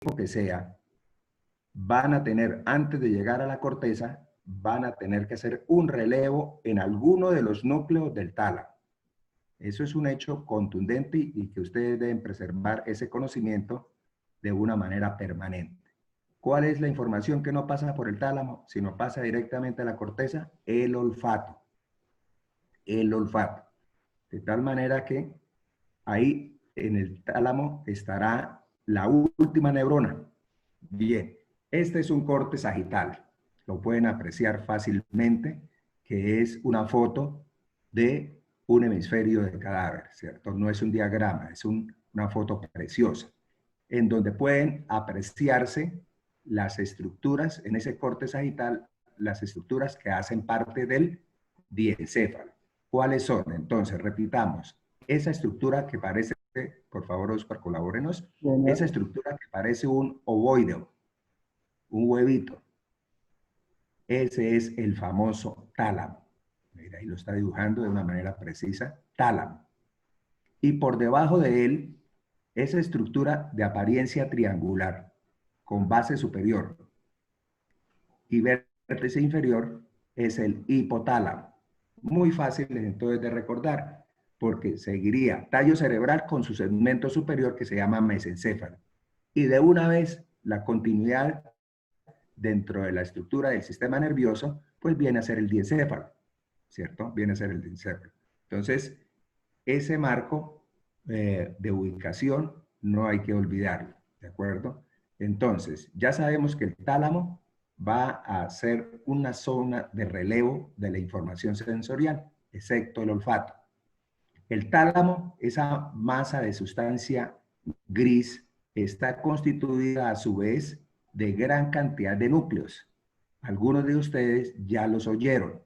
que sea, van a tener, antes de llegar a la corteza, van a tener que hacer un relevo en alguno de los núcleos del tálamo. Eso es un hecho contundente y que ustedes deben preservar ese conocimiento de una manera permanente. ¿Cuál es la información que no pasa por el tálamo, sino pasa directamente a la corteza? El olfato. El olfato. De tal manera que ahí en el tálamo estará la última neurona. Bien, este es un corte sagital. Lo pueden apreciar fácilmente, que es una foto de un hemisferio de cadáver, ¿cierto? No es un diagrama, es una foto preciosa, en donde pueden apreciarse las estructuras, en ese corte sagital, las estructuras que hacen parte del diencéfalo. ¿Cuáles son? Entonces, repitamos, esa estructura que parece, por favor, Oscar, colabórenos, esa estructura que parece un ovoide, un huevito, ese es el famoso tálamo. Mira, ahí lo está dibujando de una manera precisa, tálamo. Y por debajo de él, esa estructura de apariencia triangular, con base superior y vértice inferior, es el hipotálamo. Muy fácil entonces de recordar, porque seguiría tallo cerebral con su segmento superior que se llama mesencéfalo. Y de una vez, la continuidad dentro de la estructura del sistema nervioso, pues viene a ser el diencéfalo, ¿cierto? Viene a ser el diencéfalo. Entonces, ese marco de ubicación no hay que olvidarlo, ¿de acuerdo? Entonces, ya sabemos que el tálamo va a ser una zona de relevo de la información sensorial, excepto el olfato. El tálamo, esa masa de sustancia gris, está constituida a su vez de gran cantidad de núcleos. Algunos de ustedes ya los oyeron.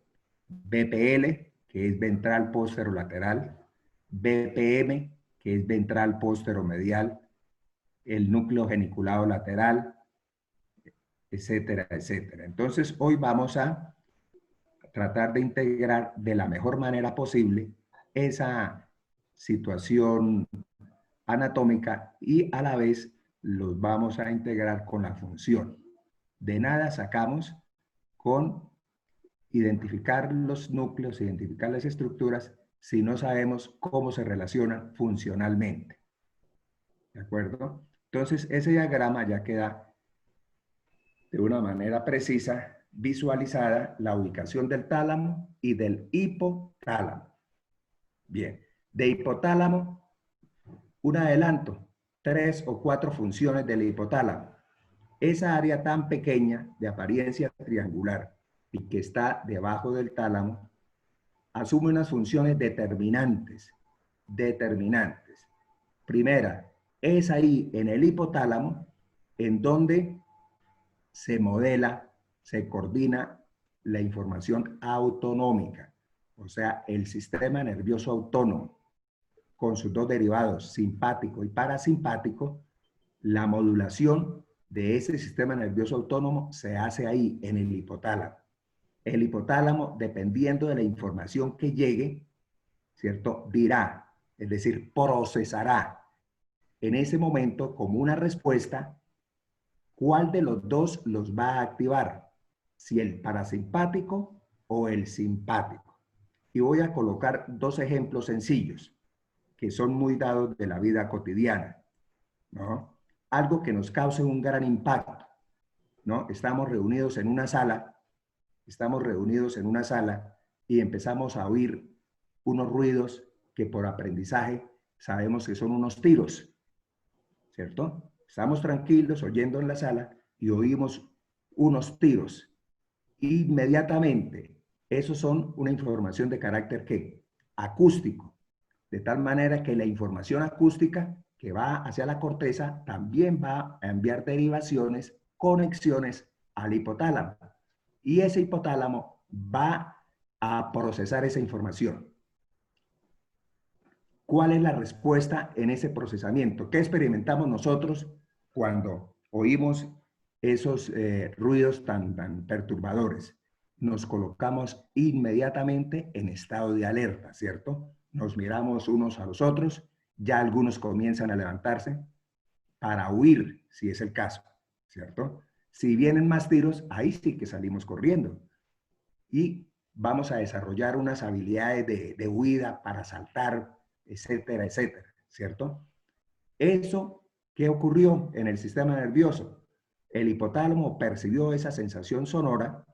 BPL, que es ventral posterolateral, BPM, que es ventral posteromedial, el núcleo geniculado lateral, etcétera, etcétera. Entonces, hoy vamos a tratar de integrar de la mejor manera posible esa situación anatómica y a la vez los vamos a integrar con la función. De nada sacamos con identificar los núcleos, identificar las estructuras, si no sabemos cómo se relacionan funcionalmente. ¿De acuerdo? Entonces, ese diagrama ya queda de una manera precisa visualizada la ubicación del tálamo y del hipotálamo. Bien, de hipotálamo, un adelanto, 3 o 4 funciones del hipotálamo. Esa área tan pequeña de apariencia triangular y que está debajo del tálamo, asume unas funciones determinantes. Determinantes. Primera, es ahí en el hipotálamo en donde se modela, se coordina la información autonómica, o sea, el sistema nervioso autónomo, con sus dos derivados, simpático y parasimpático. La modulación de ese sistema nervioso autónomo se hace ahí, en el hipotálamo. El hipotálamo, dependiendo de la información que llegue, ¿cierto? Dirá, es decir, procesará en ese momento como una respuesta cuál de los dos los va a activar, si el parasimpático o el simpático. Y voy a colocar dos ejemplos sencillos que son muy dados de la vida cotidiana, ¿no? Algo que nos cause un gran impacto, ¿no? Estamos reunidos en una sala y empezamos a oír unos ruidos que por aprendizaje sabemos que son unos tiros, ¿cierto? Estamos tranquilos oyendo en la sala y oímos unos tiros. Inmediatamente, esos son una información de carácter ¿qué? Acústico. De tal manera que la información acústica que va hacia la corteza también va a enviar derivaciones, conexiones al hipotálamo. Y ese hipotálamo va a procesar esa información. ¿Cuál es la respuesta en ese procesamiento? ¿Qué experimentamos nosotros cuando oímos esos ruidos tan perturbadores? Nos colocamos inmediatamente en estado de alerta, ¿cierto? Nos miramos unos a los otros, ya algunos comienzan a levantarse para huir, si es el caso, ¿cierto? Si vienen más tiros, ahí sí que salimos corriendo. Y vamos a desarrollar unas habilidades de huida para saltar, etcétera, etcétera, ¿cierto? Eso, ¿qué ocurrió en el sistema nervioso? El hipotálamo percibió esa sensación sonora,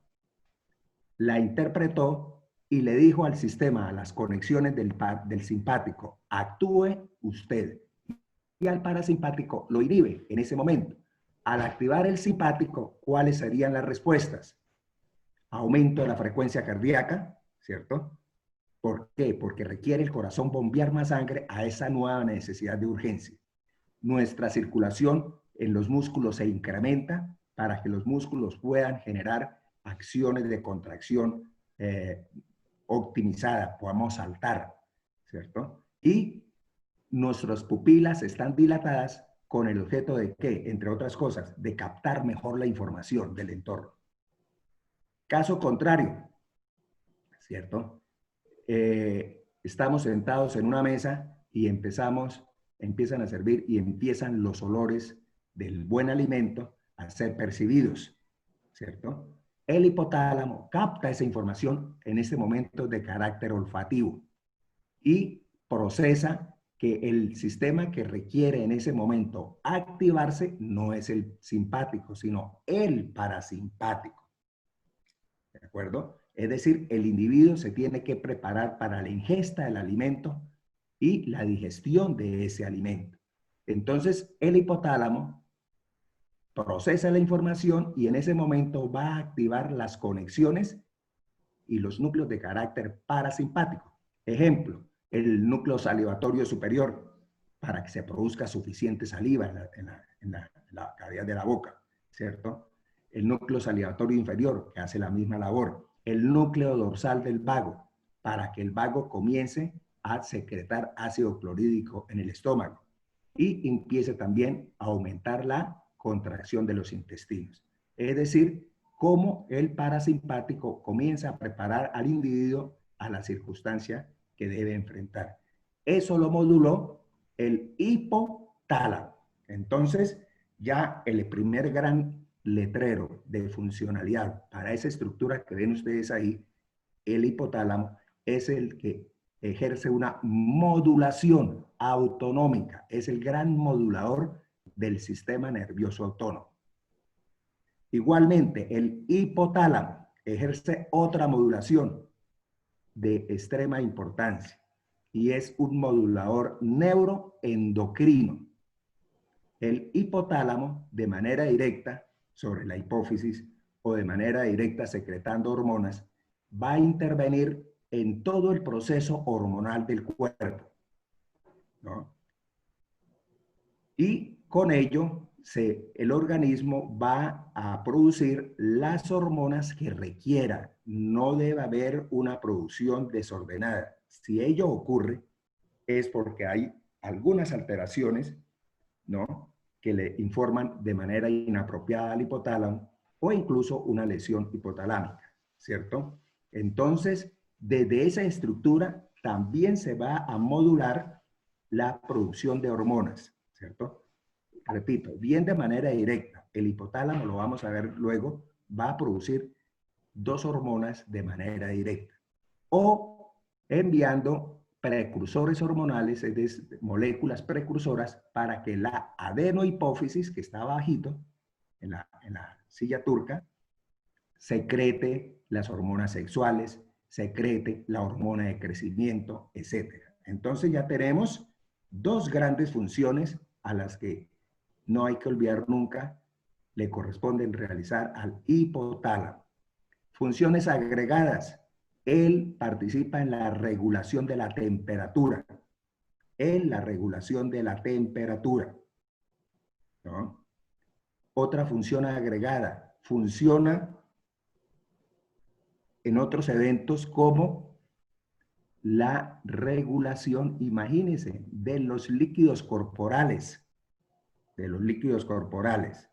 la interpretó y le dijo al sistema, a las conexiones del simpático, actúe usted. Y al parasimpático lo inhibe en ese momento. Al activar el simpático, ¿cuáles serían las respuestas? Aumento de la frecuencia cardíaca, ¿cierto? ¿Por qué? Porque requiere el corazón bombear más sangre a esa nueva necesidad de urgencia. Nuestra circulación en los músculos se incrementa para que los músculos puedan generar acciones de contracción optimizada, podamos saltar, ¿cierto? Y nuestras pupilas están dilatadas con el objeto de ¿qué? Entre otras cosas, de captar mejor la información del entorno. Caso contrario, ¿cierto? Estamos sentados en una mesa y empiezan a servir y empiezan los olores del buen alimento a ser percibidos, ¿cierto? El hipotálamo capta esa información en ese momento de carácter olfativo y procesa que el sistema que requiere en ese momento activarse no es el simpático, sino el parasimpático. ¿De acuerdo? Es decir, el individuo se tiene que preparar para la ingesta del alimento y la digestión de ese alimento. Entonces, el hipotálamo procesa la información y en ese momento va a activar las conexiones y los núcleos de carácter parasimpático. Ejemplo, el núcleo salivatorio superior para que se produzca suficiente saliva en la cavidad de la boca, ¿cierto? El núcleo salivatorio inferior que hace la misma labor. El núcleo dorsal del vago para que el vago comience a secretar ácido clorhídrico en el estómago y empiece también a aumentar la contracción de los intestinos. Es decir, cómo el parasimpático comienza a preparar al individuo a la circunstancia que debe enfrentar. Eso lo moduló el hipotálamo. Entonces, ya el primer gran letrero de funcionalidad para esa estructura que ven ustedes ahí, el hipotálamo, es el que ejerce una modulación autonómica, es el gran modulador del sistema nervioso autónomo. Igualmente, el hipotálamo ejerce otra modulación de extrema importancia y es un modulador neuroendocrino. El hipotálamo, de manera directa, sobre la hipófisis o de manera directa secretando hormonas, va a intervenir en todo el proceso hormonal del cuerpo, ¿no? Y con ello, el organismo va a producir las hormonas que requiera. No debe haber una producción desordenada. Si ello ocurre, es porque hay algunas alteraciones, ¿no?, que le informan de manera inapropiada al hipotálamo o incluso una lesión hipotalámica, ¿cierto? Entonces, desde esa estructura también se va a modular la producción de hormonas, ¿cierto? Repito, bien de manera directa, el hipotálamo, lo vamos a ver luego, va a producir dos hormonas de manera directa o enviando precursores hormonales, es decir, moléculas precursoras para que la adenohipófisis, que está abajito en la silla turca, secrete las hormonas sexuales, secrete la hormona de crecimiento, etc. Entonces ya tenemos dos grandes funciones a las que no hay que olvidar nunca, le corresponden realizar al hipotálamo. Funciones agregadas. Él participa en la regulación de la temperatura. En la regulación de la temperatura, ¿no? Otra función agregada. Funciona en otros eventos como la regulación, imagínense, de los líquidos corporales. De los líquidos corporales.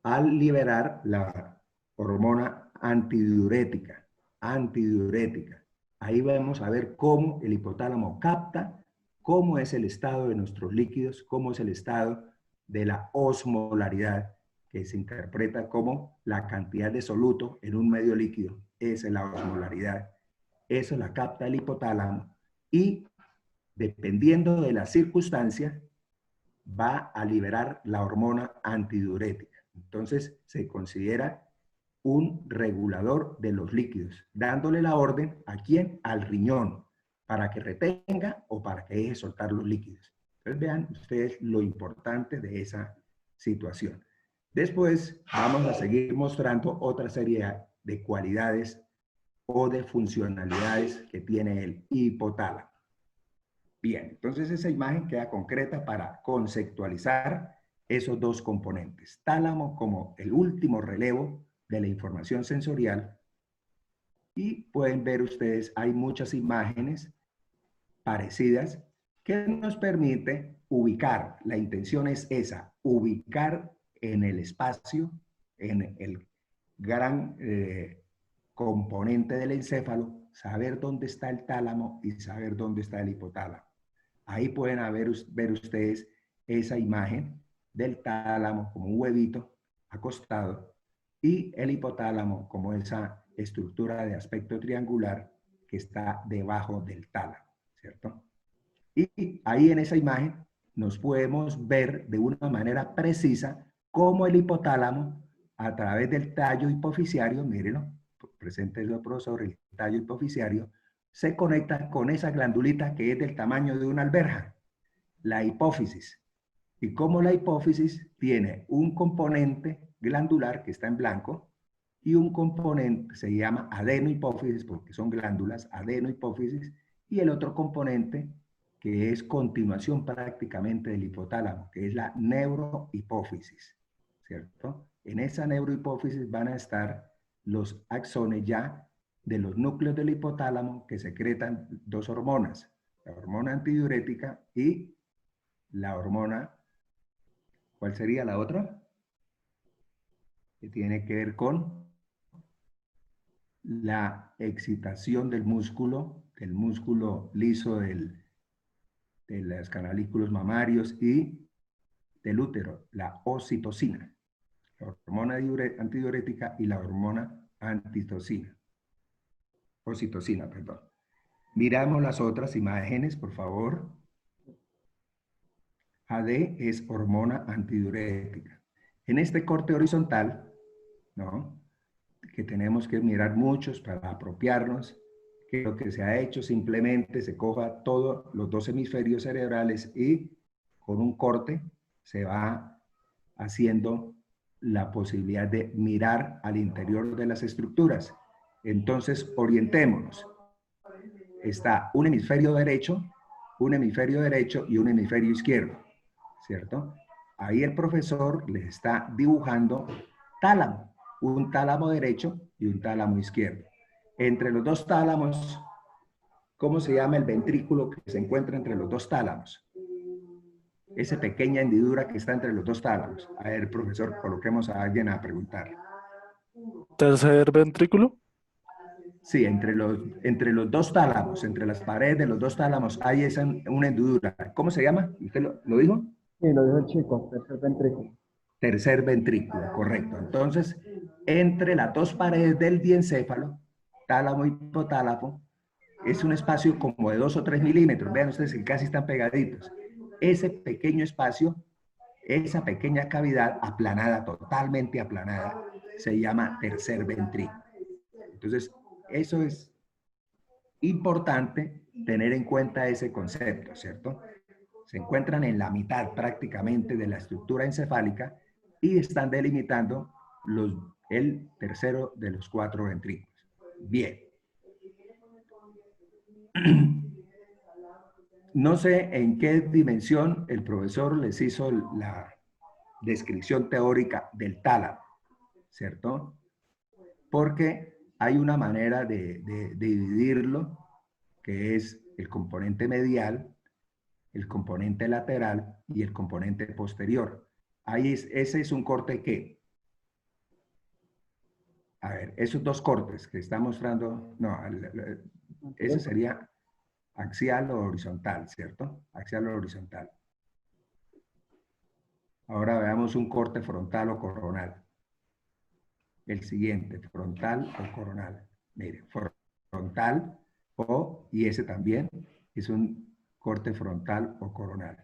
Al liberar la hormona antidiurética. Ahí vamos a ver cómo el hipotálamo capta cómo es el estado de nuestros líquidos, cómo es el estado de la osmolaridad, que se interpreta como la cantidad de soluto en un medio líquido. Esa es la osmolaridad. Eso la capta el hipotálamo y, dependiendo de la circunstancia, va a liberar la hormona antidiurética. Entonces, se considera un regulador de los líquidos, dándole la orden ¿a quién? Al riñón, para que retenga o para que deje soltar los líquidos. Entonces, vean ustedes lo importante de esa situación. Después, vamos a seguir mostrando otra serie de cualidades o de funcionalidades que tiene el hipotálamo. Bien, entonces esa imagen queda concreta para conceptualizar esos dos componentes. Tálamo como el último relevo de la información sensorial. Y pueden ver ustedes, hay muchas imágenes parecidas que nos permite ubicar. La intención es esa, ubicar en el espacio, en el gran componente del encéfalo, saber dónde está el tálamo y saber dónde está el hipotálamo. Ahí pueden ver ustedes esa imagen del tálamo como un huevito acostado y el hipotálamo como esa estructura de aspecto triangular que está debajo del tálamo, ¿cierto? Y ahí en esa imagen nos podemos ver de una manera precisa cómo el hipotálamo, a través del tallo hipofisiario, mírenlo, presente el profesor, el tallo hipofisiario, se conecta con esa glandulita que es del tamaño de una alberja, la hipófisis. Y como la hipófisis tiene un componente glandular que está en blanco y un componente, se llama adenohipófisis porque son glándulas, adenohipófisis, y el otro componente que es continuación prácticamente del hipotálamo, que es la neurohipófisis, ¿cierto? En esa neurohipófisis van a estar los axones ya de los núcleos del hipotálamo que secretan dos hormonas, la hormona antidiurética y la hormona, ¿cuál sería la otra? Que tiene que ver con la excitación del músculo liso de los canalículos mamarios y del útero, la oxitocina, la hormona antidiurética y la hormona antitocina, oxitocina, perdón. Miramos las otras imágenes, por favor. AD es hormona antidiurética. En este corte horizontal, ¿no?, que tenemos que mirar muchos para apropiarnos, que lo que se ha hecho simplemente se coja todos los dos hemisferios cerebrales y con un corte se va haciendo la posibilidad de mirar al interior de las estructuras. Entonces, orientémonos. Está un hemisferio derecho y un hemisferio izquierdo, ¿cierto? Ahí el profesor les está dibujando tálamo, un tálamo derecho y un tálamo izquierdo. Entre los dos tálamos, ¿cómo se llama el ventrículo que se encuentra entre los dos tálamos? Esa pequeña hendidura que está entre los dos tálamos. A ver, profesor, coloquemos a alguien a preguntar. Tercer ventrículo. Sí, entre los dos tálamos, entre las paredes de los dos tálamos, hay una hendidura. ¿Cómo se llama? ¿Usted lo dijo? Sí, lo dijo el chico, tercer ventrículo. Tercer ventrículo, correcto. Entonces, entre las dos paredes del diencéfalo, tálamo y hipotálamo, es un espacio como de 2 o 3 milímetros. Vean ustedes que casi están pegaditos. Ese pequeño espacio, esa pequeña cavidad aplanada, totalmente aplanada, se llama tercer ventrículo. Entonces, eso es importante tener en cuenta ese concepto, ¿cierto? Se encuentran en la mitad prácticamente de la estructura encefálica y están delimitando el tercero de los 4 ventrículos. Bien. No sé en qué dimensión el profesor les hizo la descripción teórica del tálamo, ¿cierto? Porque hay una manera de dividirlo, que es el componente medial, el componente lateral y el componente posterior. Ese es un corte que, a ver, esos dos cortes que está mostrando, no, ese sería axial o horizontal, ¿cierto? Axial o horizontal. Ahora veamos un corte frontal o coronal. El siguiente, frontal o coronal. Mire, frontal y ese también es un corte frontal o coronal.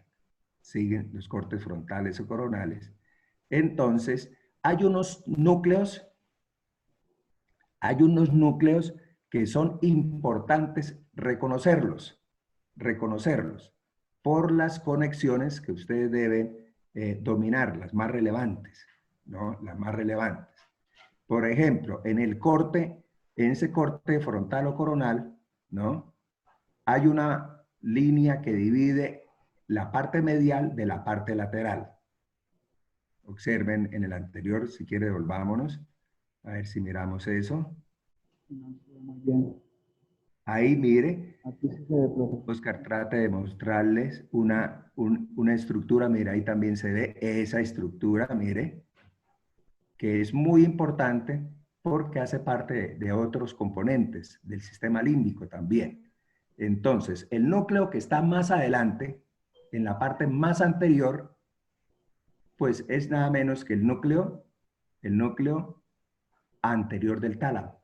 Siguen los cortes frontales o coronales. Entonces, hay unos núcleos que son importantes reconocerlos por las conexiones que ustedes deben dominar, las más relevantes, ¿no? Las más relevantes. Por ejemplo, en ese corte frontal o coronal, ¿no? Hay una línea que divide la parte medial de la parte lateral. Observen en el anterior, si quiere, volvámonos. A ver si miramos eso. No se ve muy bien. Ahí, mire, Aquí sí se ve, profe. Oscar trata de mostrarles una estructura. Mira, ahí también se ve esa estructura, mire, que es muy importante porque hace parte de otros componentes del sistema límbico también. Entonces, el núcleo que está más adelante, en la parte más anterior, pues es nada menos que el núcleo anterior del tálamo,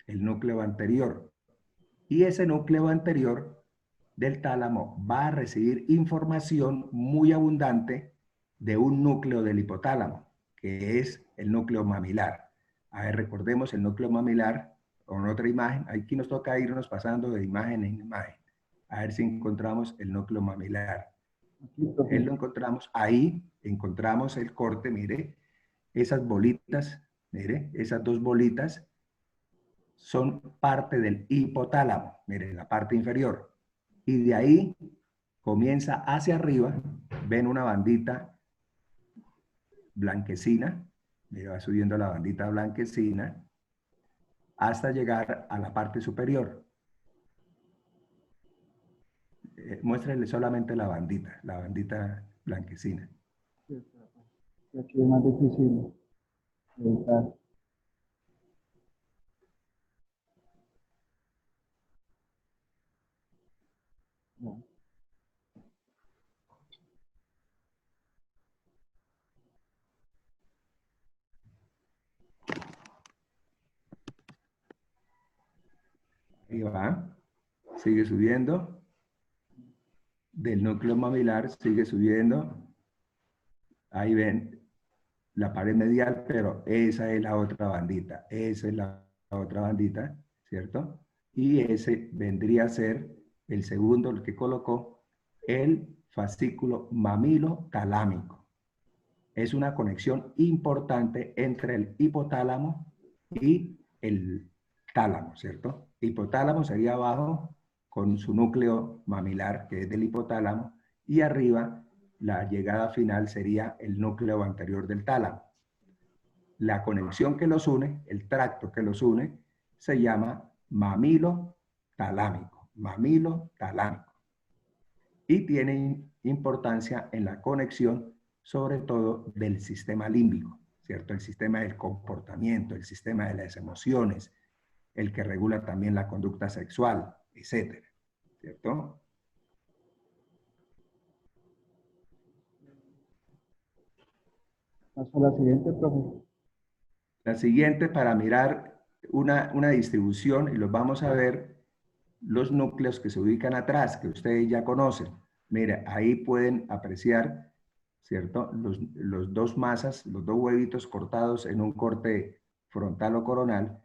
el núcleo anterior. Y ese núcleo anterior del tálamo va a recibir información muy abundante de un núcleo del hipotálamo, que es el núcleo mamilar. A ver, recordemos el núcleo mamilar con otra imagen. Aquí nos toca irnos pasando de imagen en imagen. A ver si encontramos el núcleo mamilar. Aquí, profe. Lo encontramos ahí, encontramos el corte, mire, esas bolitas, mire, esas dos bolitas son parte del hipotálamo, mire, la parte inferior. Y de ahí comienza hacia arriba, ven una bandita blanquecina, mire, va subiendo la bandita blanquecina hasta llegar a la parte superior. Muéstrenle solamente la bandita blanquecina. Sí, profe. Aquí es más difícil editar. No. Ahí va, sigue subiendo. Del núcleo mamilar sigue subiendo. Ahí ven la pared medial, pero esa es la otra bandita. Esa es la otra bandita, ¿cierto? Y ese vendría a ser el segundo, el que colocó, el fascículo mamilo-talámico. Es una conexión importante entre el hipotálamo y el tálamo, ¿cierto? Hipotálamo sería abajo con su núcleo mamilar, que es del hipotálamo, y arriba la llegada final sería el núcleo anterior del tálamo. La conexión que los une, el tracto que los une, se llama mamilo-talámico, mamilo-talámico. Y tiene importancia en la conexión, sobre todo del sistema límbico, ¿cierto? El sistema del comportamiento, el sistema de las emociones, el que regula también la conducta sexual, etcétera, ¿cierto? Paso a la siguiente, profe. La siguiente, para mirar una distribución, y los vamos a ver, los núcleos que se ubican atrás, que ustedes ya conocen. Mira, ahí pueden apreciar, ¿cierto? Los dos masas, los dos huevitos cortados en un corte frontal o coronal.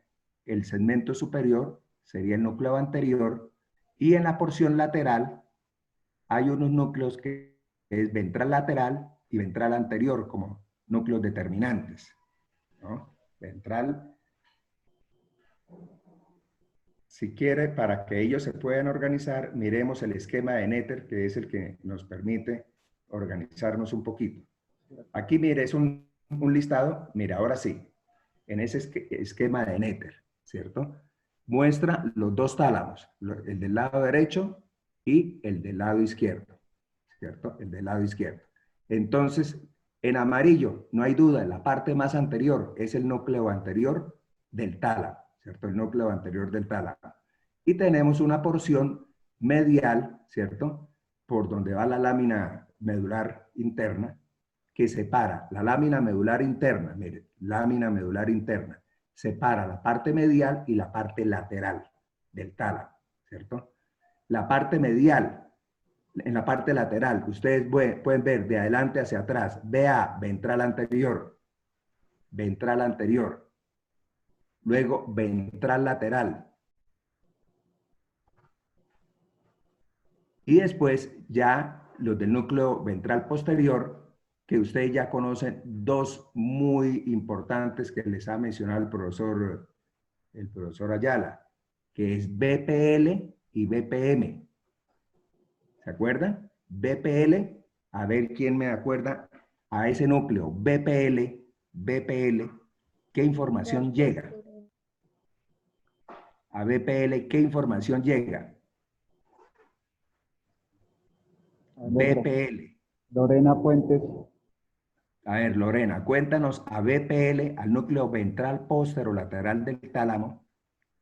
El segmento superior sería el núcleo anterior y en la porción lateral hay unos núcleos que es ventral lateral y ventral anterior como núcleos determinantes, ¿no? Ventral. Si quiere, para que ellos se puedan organizar, miremos el esquema de Netter, que es el que nos permite organizarnos un poquito. Aquí, mire, es un listado. Mira, ahora sí, en ese esquema de Netter, ¿cierto? Muestra los dos tálamos, el del lado derecho y el del lado izquierdo, ¿cierto? El del lado izquierdo. Entonces, en amarillo, no hay duda, la parte más anterior es el núcleo anterior del tálamo, ¿cierto? El núcleo anterior del tálamo. Y tenemos una porción medial, ¿cierto? Por donde va la lámina medular interna, que separa la lámina medular interna, mire, lámina medular interna, separa la parte medial y la parte lateral del tálamo, ¿cierto? La parte medial, en la parte lateral, ustedes pueden ver de adelante hacia atrás, VA, ventral anterior, luego ventral lateral, y después ya los del núcleo ventral posterior, que ustedes ya conocen, dos muy importantes que les ha mencionado el profesor Ayala, que es BPL y BPM. ¿Se acuerdan? BPL, a ver quién me acuerda, a ese núcleo, BPL, ¿qué información llega? A BPL, ¿qué información llega? BPL. Lorena Puentes. A ver, Lorena, cuéntanos a BPL, al núcleo ventral posterolateral del tálamo,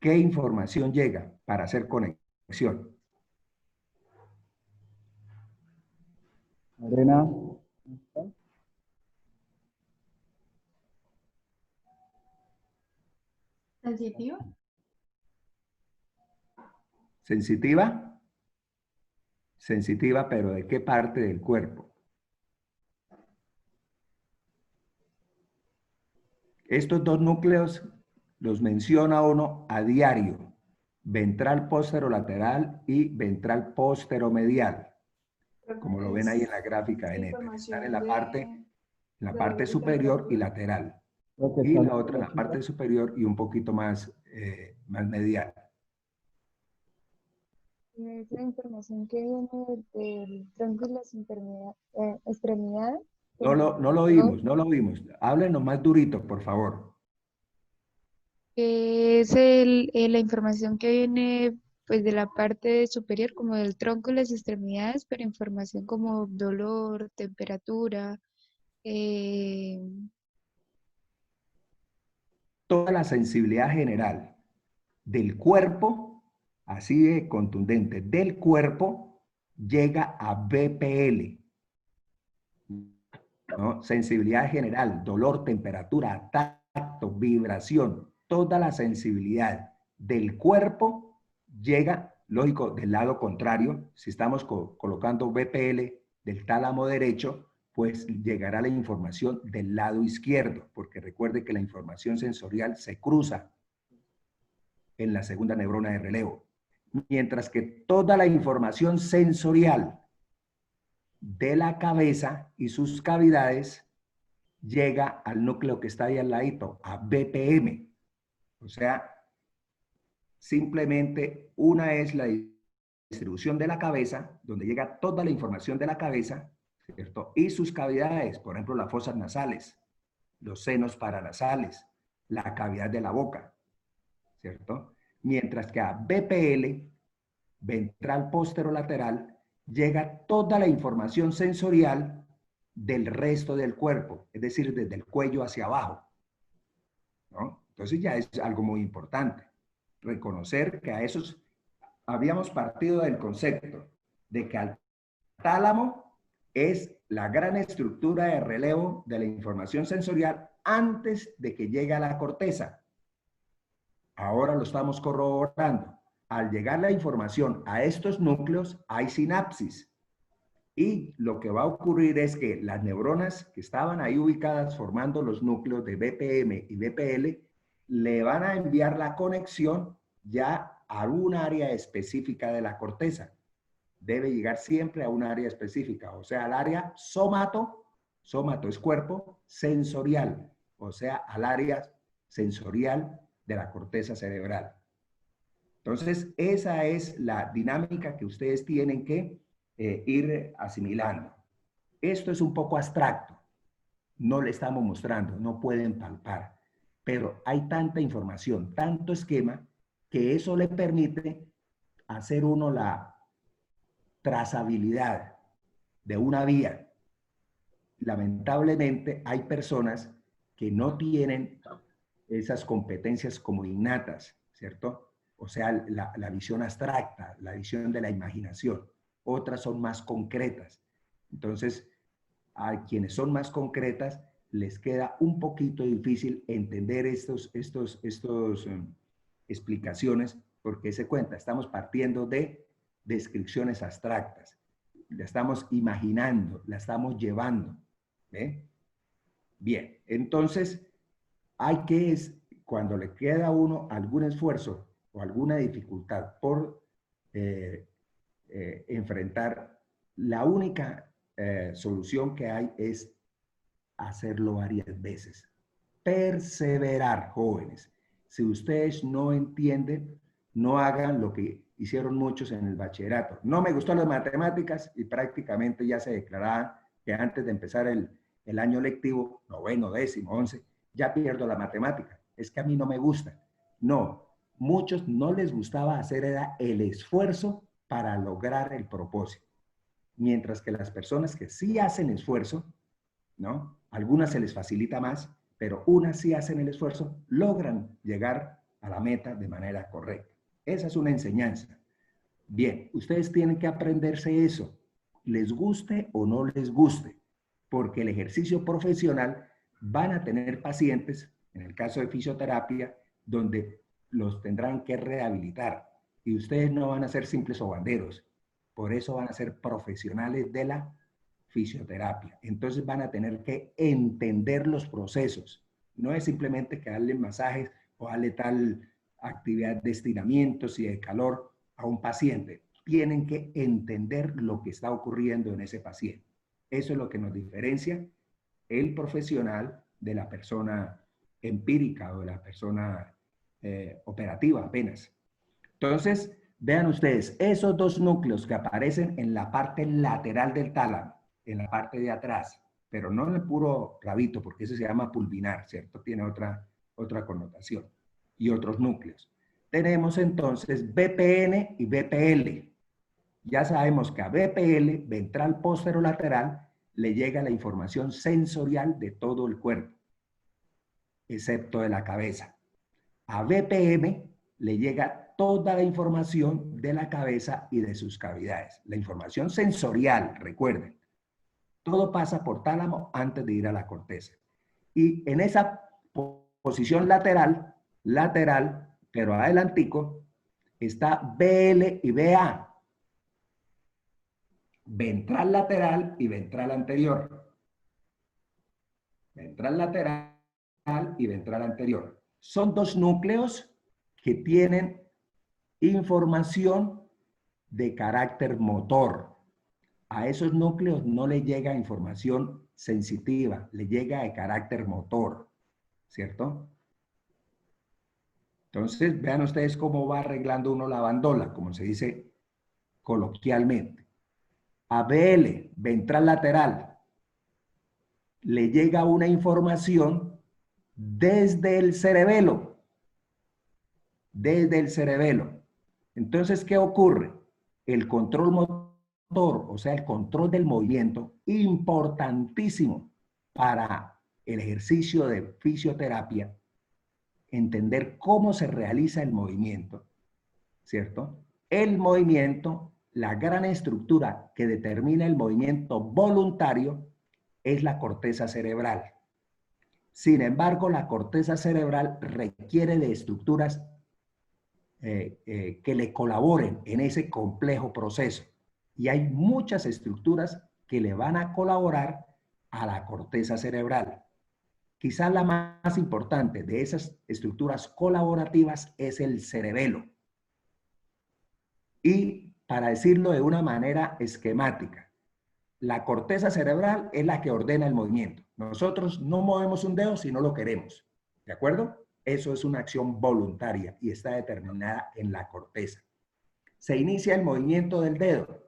¿qué información llega para hacer conexión? Lorena. ¿Sensitiva? ¿Sensitiva? Sensitiva, pero ¿de qué parte del cuerpo? Estos dos núcleos los menciona uno a diario, ventral posterolateral y ventral posteromedial, como lo ven ahí en la gráfica de Netter. Están en la parte superior y lateral, y la otra en la parte superior y un poquito más, más medial. Es la información que viene del tronco y las extremidades. No lo oímos, no lo oímos. Háblenos más durito, por favor. Es la información que viene pues de la parte superior, como del tronco y las extremidades, pero información como dolor, temperatura. eh, Toda la sensibilidad general del cuerpo, así de contundente, del cuerpo, llega a BPL, ¿no? Sensibilidad general, dolor, temperatura, tacto, vibración, toda la sensibilidad del cuerpo llega, lógico, del lado contrario. Si estamos colocando BPL del tálamo derecho, pues llegará la información del lado izquierdo, porque recuerde que la información sensorial se cruza en la segunda neurona de relevo. Mientras que toda la información sensorial de la cabeza y sus cavidades llega al núcleo que está ahí al ladito, a BPM. O sea, simplemente una es la distribución de la cabeza, donde llega toda la información de la cabeza, ¿cierto? Y sus cavidades, por ejemplo, las fosas nasales, los senos paranasales, la cavidad de la boca, ¿cierto? Mientras que a BPL, ventral posterolateral, llega toda la información sensorial del resto del cuerpo, es decir, desde el cuello hacia abajo, ¿no? Entonces ya es algo muy importante, reconocer que a esos habíamos partido del concepto de que al tálamo es la gran estructura de relevo de la información sensorial antes de que llegue a la corteza. Ahora lo estamos corroborando. Al llegar la información a estos núcleos, hay sinapsis. Y lo que va a ocurrir es que las neuronas que estaban ahí ubicadas formando los núcleos de BPM y BPL le van a enviar la conexión ya a un área específica de la corteza. Debe llegar siempre a un área específica, o sea, al área somato es cuerpo, sensorial, o sea, al área sensorial de la corteza cerebral. Entonces, esa es la dinámica que ustedes tienen que ir asimilando. Esto es un poco abstracto, no le estamos mostrando, no pueden palpar, pero hay tanta información, tanto esquema, que eso le permite hacer uno la trazabilidad de una vía. Lamentablemente hay personas que no tienen esas competencias como innatas, ¿cierto? o sea, la visión abstracta, la visión de la imaginación. Otras son más concretas. Entonces, a quienes son más concretas, les queda un poquito difícil entender estos explicaciones, porque se cuenta, estamos partiendo de descripciones abstractas, la estamos imaginando, la estamos llevando. ¿Ve? Bien, entonces hay que, cuando le queda a uno algún esfuerzo o alguna dificultad por enfrentar, la única solución que hay es hacerlo varias veces. Perseverar, jóvenes. Si ustedes no entienden, no hagan lo que hicieron muchos en el bachillerato. No me gustó las matemáticas y prácticamente ya se declaraba que antes de empezar el año lectivo, noveno, décimo, 11, ya pierdo la matemática. Es que a mí no me gusta. No, muchos no les gustaba hacer era el esfuerzo para lograr el propósito. Mientras que las personas que sí hacen esfuerzo, ¿no? Algunas se les facilita más, pero unas sí hacen el esfuerzo, logran llegar a la meta de manera correcta. Esa es una enseñanza. Bien, ustedes tienen que aprenderse eso, les guste o no les guste, porque el ejercicio profesional van a tener pacientes, en el caso de fisioterapia, donde los tendrán que rehabilitar y ustedes no van a ser simples hobanderos, por eso van a ser profesionales de la fisioterapia. Entonces van a tener que entender los procesos. No es simplemente que darle masajes o darle tal actividad de estiramientos y de calor a un paciente. Tienen que entender lo que está ocurriendo en ese paciente. Eso es lo que nos diferencia el profesional de la persona empírica o de la persona operativa apenas. Entonces, vean ustedes, esos dos núcleos que aparecen en la parte lateral del tálamo, en la parte de atrás, pero no en el puro rabito, porque eso se llama pulvinar, ¿cierto? Tiene otra connotación y otros núcleos. Tenemos entonces BPN y BPL. Ya sabemos que a BPL, ventral posterolateral, le llega la información sensorial de todo el cuerpo, excepto de la cabeza. A BPM le llega toda la información de la cabeza y de sus cavidades. La información sensorial, recuerden. Todo pasa por tálamo antes de ir a la corteza. Y en esa posición lateral, pero adelantico, está BL y BA. Ventral lateral y ventral anterior. Ventral lateral y ventral anterior. Son dos núcleos que tienen información de carácter motor. A esos núcleos no le llega información sensitiva, le llega de carácter motor, ¿cierto? Entonces, vean ustedes cómo va arreglando uno la bandola, como se dice coloquialmente. A BL, ventral lateral, le llega una información desde el cerebelo. Desde el cerebelo. Entonces, ¿qué ocurre? El control motor, o sea, el control del movimiento, importantísimo para el ejercicio de fisioterapia, entender cómo se realiza el movimiento, ¿cierto? El movimiento, la gran estructura que determina el movimiento voluntario es la corteza cerebral. Sin embargo, la corteza cerebral requiere de estructuras que le colaboren en ese complejo proceso. Y hay muchas estructuras que le van a colaborar a la corteza cerebral. Quizás la más importante de esas estructuras colaborativas es el cerebelo. Y para decirlo de una manera esquemática, la corteza cerebral es la que ordena el movimiento. Nosotros no movemos un dedo si no lo queremos. ¿De acuerdo? Eso es una acción voluntaria y está determinada en la corteza. Se inicia el movimiento del dedo,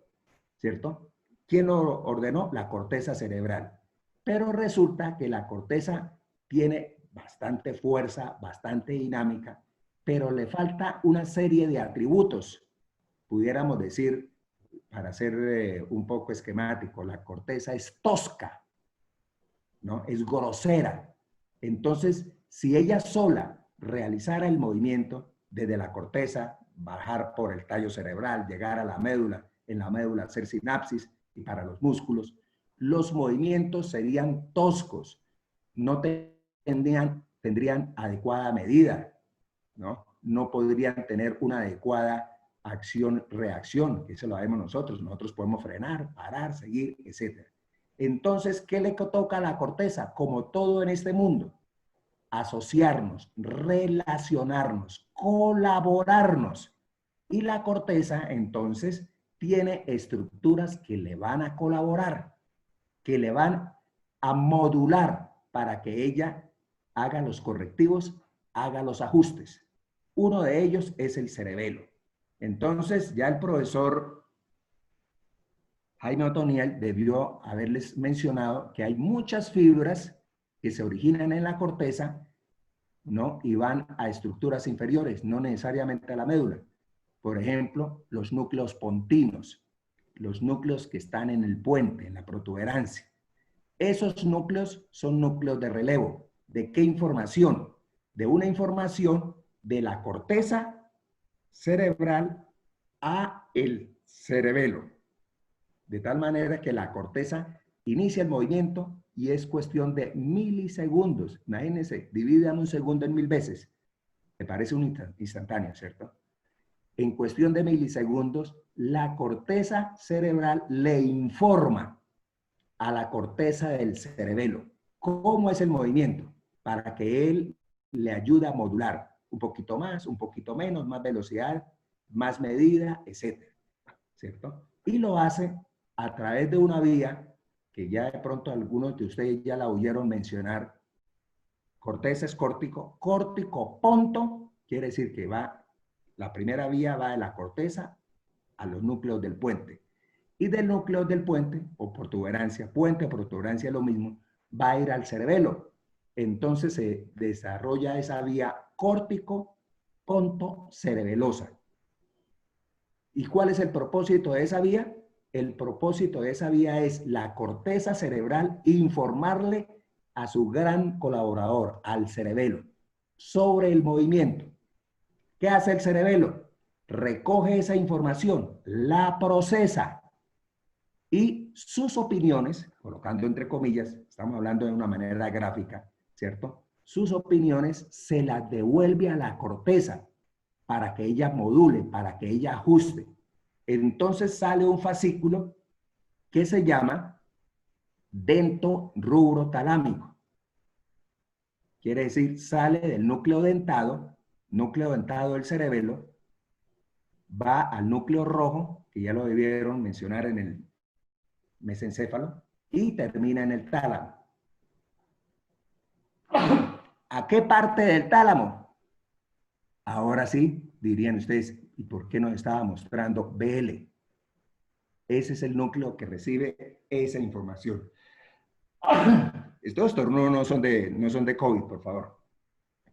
¿cierto? ¿Quién lo ordenó? La corteza cerebral. Pero resulta que la corteza tiene bastante fuerza, bastante dinámica, pero le falta una serie de atributos. Pudiéramos decir, para ser un poco esquemático, la corteza es tosca, ¿no? Es grosera. Entonces, si ella sola realizara el movimiento, desde la corteza, bajar por el tallo cerebral, llegar a la médula, en la médula hacer sinapsis y para los músculos, los movimientos serían toscos, no tendrían adecuada medida, ¿no? No podrían tener una adecuada acción-reacción, que eso lo vemos nosotros. Nosotros podemos frenar, parar, seguir, etc. Entonces, ¿qué le toca a la corteza? Como todo en este mundo, asociarnos, relacionarnos, colaborarnos. Y la corteza, entonces, tiene estructuras que le van a colaborar, que le van a modular para que ella haga los correctivos, haga los ajustes. Uno de ellos es el cerebelo. Entonces, ya el profesor Jaime Otoniel debió haberles mencionado que hay muchas fibras que se originan en la corteza, ¿no? Y van a estructuras inferiores, no necesariamente a la médula. Por ejemplo, los núcleos pontinos, los núcleos que están en el puente, en la protuberancia. Esos núcleos son núcleos de relevo. ¿De qué información? De una información de la corteza cerebral a el cerebelo. De tal manera que la corteza inicia el movimiento y es cuestión de milisegundos. Imagínense, dividan un segundo en 1000 veces. Me parece un instantáneo, ¿cierto? En cuestión de milisegundos, la corteza cerebral le informa a la corteza del cerebelo cómo es el movimiento para que él le ayude a modular un poquito más, un poquito menos, más velocidad, más medida, etcétera, ¿cierto? Y lo hace a través de una vía que ya de pronto algunos de ustedes ya la oyeron mencionar. Corteza es córtico, córtico ponto quiere decir que va, la primera vía va de la corteza a los núcleos del puente. Y del núcleo del puente, o protuberancia, puente o protuberancia es lo mismo, va a ir al cerebelo. Entonces se desarrolla esa vía córtico-ponto-cerebelosa. ¿Y cuál es el propósito de esa vía? El propósito de esa vía es la corteza cerebral informarle a su gran colaborador, al cerebelo, sobre el movimiento. ¿Qué hace el cerebelo? Recoge esa información, la procesa y sus opiniones, colocando entre comillas, estamos hablando de una manera gráfica, ¿cierto? Sus opiniones se las devuelve a la corteza para que ella module, para que ella ajuste. Entonces sale un fascículo que se llama dento-rubro talámico. Quiere decir, sale del núcleo dentado del cerebelo, va al núcleo rojo, que ya lo debieron mencionar en el mesencéfalo, y termina en el tálamo. ¿A qué parte del tálamo? Ahora sí, dirían ustedes, ¿y por qué nos estaba mostrando BL? Ese es el núcleo que recibe esa información. Estos estornudos no son de COVID, por favor.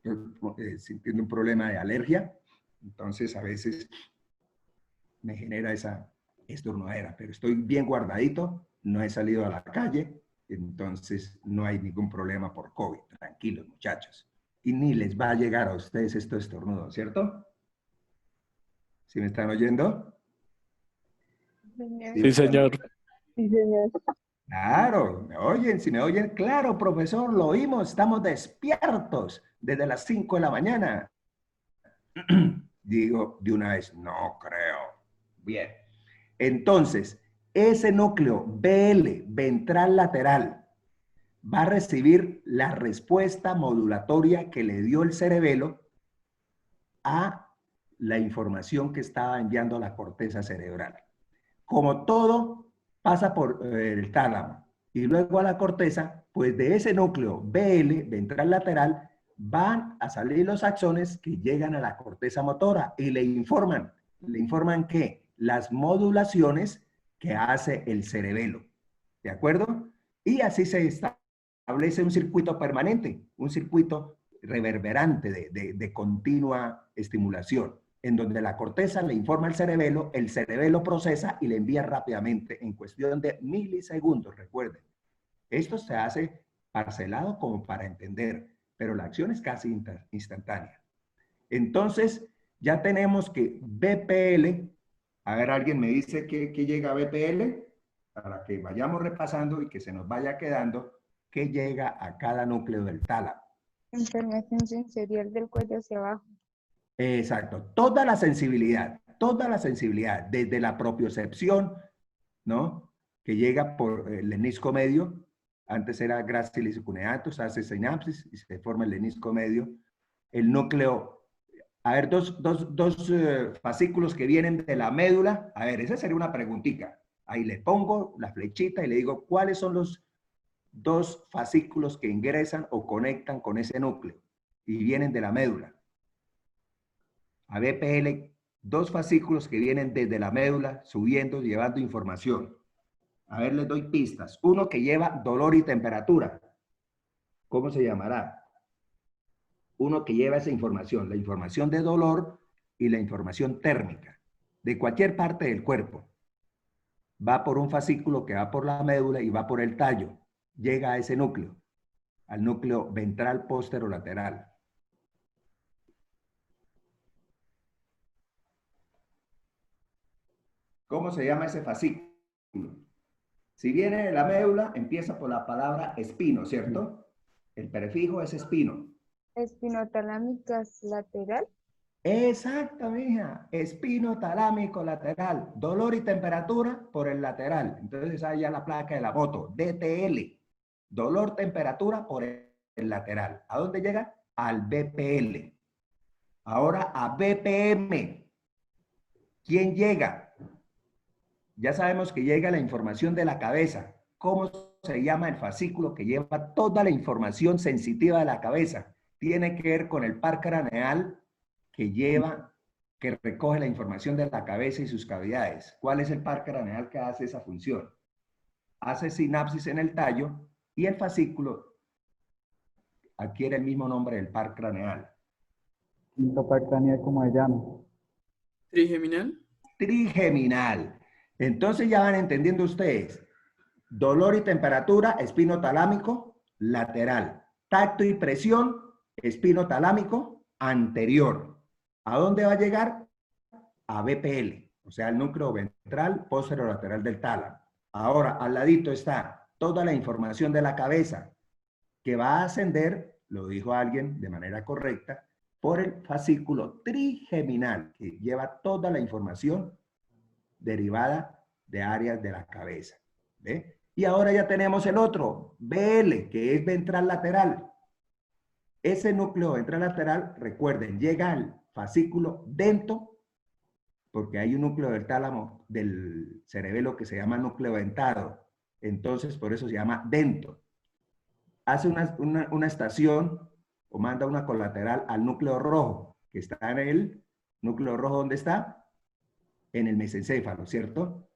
Estoy sintiendo un problema de alergia, entonces a veces me genera esa estornudera, pero estoy bien guardadito, no he salido a la calle, entonces no hay ningún problema por COVID. Tranquilos, muchachos. Y ni les va a llegar a ustedes estos estornudos, ¿cierto? ¿Sí me están oyendo? Sí, señor. Sí, señor. Claro, ¿me oyen? Si me oyen, claro, profesor, lo oímos, estamos despiertos desde las 5 de la mañana. Digo de una vez, no creo. Bien, entonces, ese núcleo BL, ventral lateral, va a recibir la respuesta modulatoria que le dio el cerebelo a la información que estaba enviando la corteza cerebral. Como todo pasa por el tálamo y luego a la corteza, pues de ese núcleo BL, ventral lateral, van a salir los axones que llegan a la corteza motora y le informan que las modulaciones que hace el cerebelo, ¿de acuerdo? Y así se establece un circuito permanente, un circuito reverberante de continua estimulación, en donde la corteza le informa al cerebelo, el cerebelo procesa y le envía rápidamente, en cuestión de milisegundos, recuerden. Esto se hace parcelado como para entender, pero la acción es casi instantánea. Entonces, Ya tenemos que BPL, a ver, alguien me dice que llega a BPL, para que vayamos repasando y que se nos vaya quedando qué llega a cada núcleo del tálamo. Información sensorial del cuello hacia abajo. Exacto, toda la sensibilidad, desde la propiocepción, ¿no? Que llega por el lenisco medio, antes era gracilis cuneatus, hace sinapsis y se forma el lenisco medio. El núcleo, a ver, dos fascículos que vienen de la médula. A ver, esa sería una preguntita. Ahí le pongo la flechita y le digo, ¿cuáles son los dos fascículos que ingresan o conectan con ese núcleo? Y vienen de la médula. A BPL, dos fascículos que vienen desde la médula, subiendo, llevando información. A ver, les doy pistas. Uno que lleva dolor y temperatura. ¿Cómo se llamará? Uno que lleva esa información, la información de dolor y la información térmica, de cualquier parte del cuerpo. Va por un fascículo que va por la médula y va por el tallo. Llega a ese núcleo, al núcleo ventral posterolateral. ¿Cómo se llama ese fascículo? Si viene de la médula, empieza por la palabra espino, ¿cierto? El prefijo es espino. Espinotalámicas lateral. Exacto, mija. Espino talámico lateral. Dolor y temperatura por el lateral. Entonces ahí ya la placa de la moto. DTL. Dolor, temperatura por el lateral. ¿A dónde llega? Al BPL. Ahora a BPM. ¿Quién llega? Ya sabemos que llega la información de la cabeza. ¿Cómo se llama el fascículo que lleva toda la información sensitiva de la cabeza? Tiene que ver con el par craneal que recoge la información de la cabeza y sus cavidades. ¿Cuál es el par craneal que hace esa función? Hace sinapsis en el tallo y el fascículo adquiere el mismo nombre del par craneal. Quinto par craneal, como se llama. Trigeminal. Trigeminal. Entonces ya van entendiendo ustedes. Dolor y temperatura, espino talámico, lateral. Tacto y presión, espino talámico, anterior. ¿A dónde va a llegar? A BPL, o sea, el núcleo ventral posterolateral del tálamo. Ahora, al ladito está toda la información de la cabeza que va a ascender, lo dijo alguien de manera correcta, por el fascículo trigeminal, que lleva toda la información derivada de áreas de la cabeza. ¿Ve? Y ahora ya tenemos el otro, BL, que es ventral lateral. Ese núcleo ventral lateral, recuerden, llega al fascículo dento, porque hay un núcleo del tálamo del cerebelo que se llama núcleo dentado. Entonces, por eso se llama dento. Hace una estación o manda una colateral al núcleo rojo, que está en el núcleo rojo, ¿dónde está? En el mesencéfalo, ¿cierto?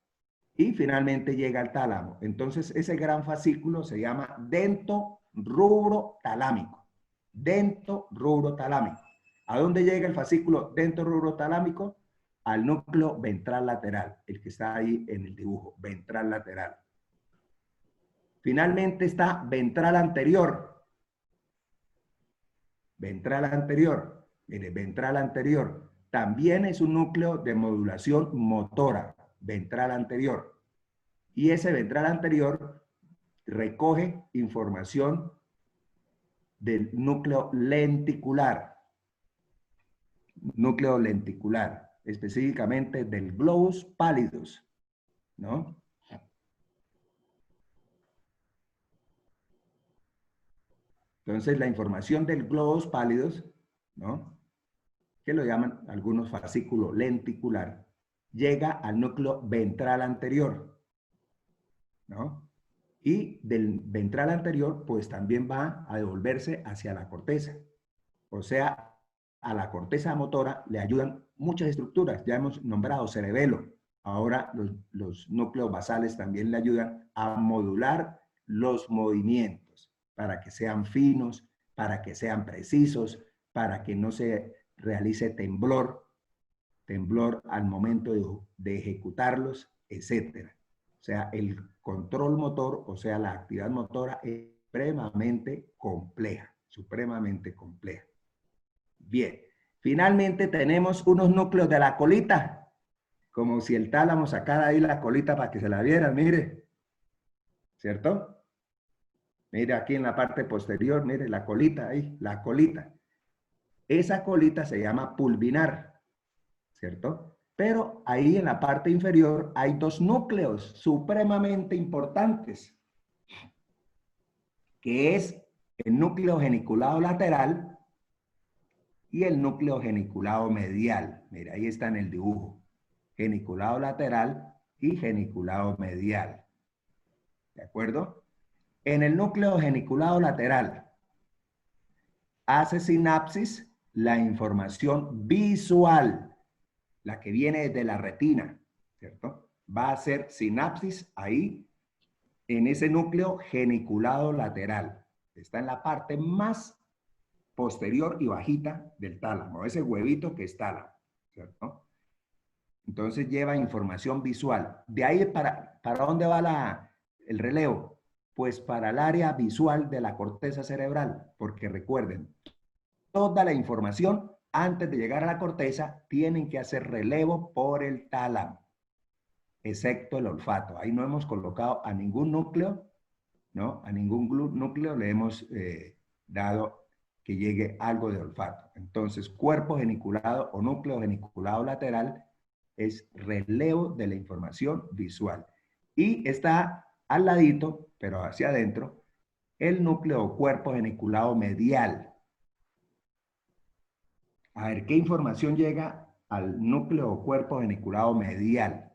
Y finalmente llega al tálamo. Entonces, ese gran fascículo se llama dento rubro talámico. Dento rubro talámico. ¿A dónde llega el fascículo dento rubro talámico? Al núcleo ventral lateral, el que está ahí en el dibujo, ventral lateral. Finalmente está ventral anterior. Ventral anterior. Mire, ventral anterior. También es un núcleo de modulación motora, ventral anterior. Y ese ventral anterior recoge información del núcleo lenticular. Núcleo lenticular, específicamente del globus pallidus, ¿no? Entonces, la información del globus pallidus, ¿no? Que lo llaman algunos fascículo lenticular, llega al núcleo ventral anterior, ¿no? Y del ventral anterior, pues también va a devolverse hacia la corteza. O sea, a la corteza motora le ayudan muchas estructuras. Ya hemos nombrado cerebelo. Ahora los núcleos basales también le ayudan a modular los movimientos para que sean finos, para que sean precisos, para que no se realice temblor al momento de ejecutarlos, etcétera. O sea, el control motor, o sea, la actividad motora es supremamente compleja, supremamente compleja. Bien, Finalmente tenemos unos núcleos de la colita, como si el tálamo sacara ahí la colita para que se la vieran, mire, ¿cierto? Mire aquí en la parte posterior, mire la colita ahí, la colita. Esa colita se llama pulvinar, ¿cierto? Pero ahí en la parte inferior hay dos núcleos supremamente importantes, que es el núcleo geniculado lateral y el núcleo geniculado medial. Mira, ahí está en el dibujo. Geniculado lateral y geniculado medial. ¿De acuerdo? En el núcleo geniculado lateral hace sinapsis la información visual, la que viene desde la retina, ¿cierto? Va a hacer sinapsis ahí en ese núcleo geniculado lateral. Está en la parte más posterior y bajita del tálamo, ese huevito que es tálamo, ¿cierto? Entonces lleva información visual. De ahí, ¿para dónde va el relevo? Pues para el área visual de la corteza cerebral, porque recuerden, toda la información antes de llegar a la corteza tienen que hacer relevo por el tálamo, excepto el olfato. Ahí no hemos colocado a ningún núcleo, ¿no? A ningún núcleo le hemos dado que llegue algo de olfato. Entonces, cuerpo geniculado o núcleo geniculado lateral es relevo de la información visual. Y está al ladito, pero hacia adentro, el núcleo o cuerpo geniculado medial. A ver, ¿qué información llega al núcleo o cuerpo geniculado medial?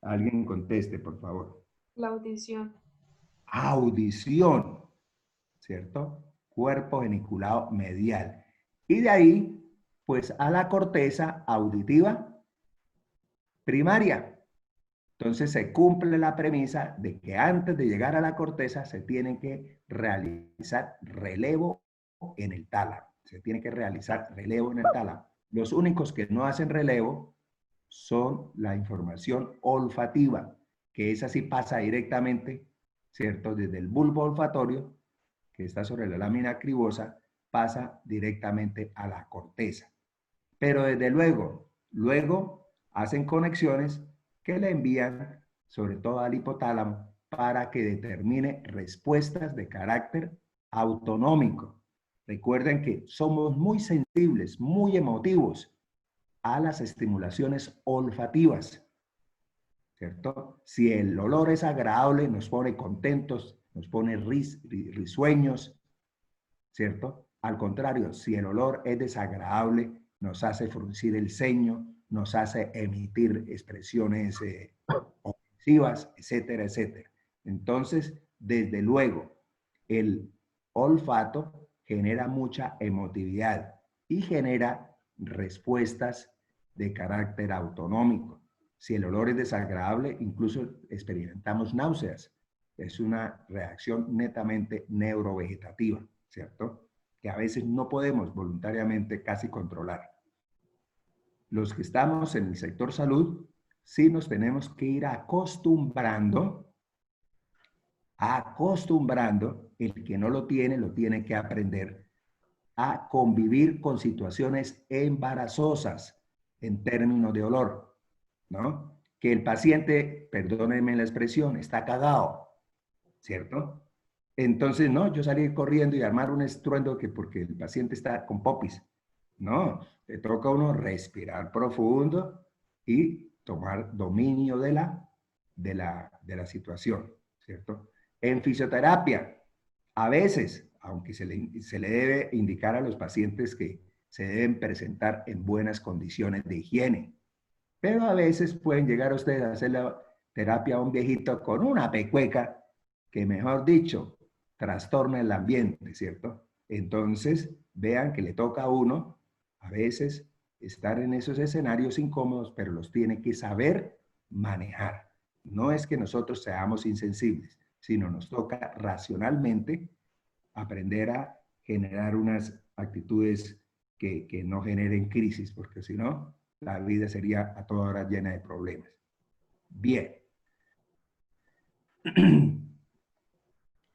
Alguien conteste, por favor. La audición. Audición, ¿cierto? Cuerpo geniculado medial. Y de ahí, pues a la corteza auditiva primaria. Entonces se cumple la premisa de que antes de llegar a la corteza se tiene que realizar relevo en el tálamo. Se tiene que realizar relevo en el tálamo. Los únicos que no hacen relevo son la información olfativa, que esa sí pasa directamente, ¿cierto? Desde el bulbo olfatorio, que está sobre la lámina acribosa, pasa directamente a la corteza. Pero desde luego hacen conexiones que le envían sobre todo al hipotálamo para que determine respuestas de carácter autonómico. Recuerden que somos muy sensibles, muy emotivos a las estimulaciones olfativas, ¿cierto? Si el olor es agradable, nos pone contentos, nos pone risueños, ¿cierto? Al contrario, si el olor es desagradable, nos hace fruncir el ceño, nos hace emitir expresiones ofensivas, etcétera, etcétera. Entonces, desde luego, el olfato genera mucha emotividad y genera respuestas de carácter autonómico. Si el olor es desagradable, incluso experimentamos náuseas. Es una reacción netamente neurovegetativa, ¿cierto? Que a veces no podemos voluntariamente casi controlar. Los que estamos en el sector salud, sí nos tenemos que ir acostumbrando, el que no lo tiene que aprender a convivir con situaciones embarazosas en términos de olor, ¿no? Que el paciente, perdónenme la expresión, está cagado, ¿cierto? Entonces, no, yo salí corriendo y armar un estruendo que porque el paciente está con popis. No, le toca a uno respirar profundo y tomar dominio de la situación, ¿cierto? En fisioterapia, a veces, aunque se le debe indicar a los pacientes que se deben presentar en buenas condiciones de higiene, pero a veces pueden llegar ustedes a hacer la terapia a un viejito con una pecueca que, mejor dicho, trastorna el ambiente, ¿cierto? Entonces, vean que le toca a uno a veces estar en esos escenarios incómodos, pero los tiene que saber manejar. No es que nosotros seamos insensibles, sino nos toca racionalmente aprender a generar unas actitudes que no generen crisis, porque si no, la vida sería a toda hora llena de problemas. Bien.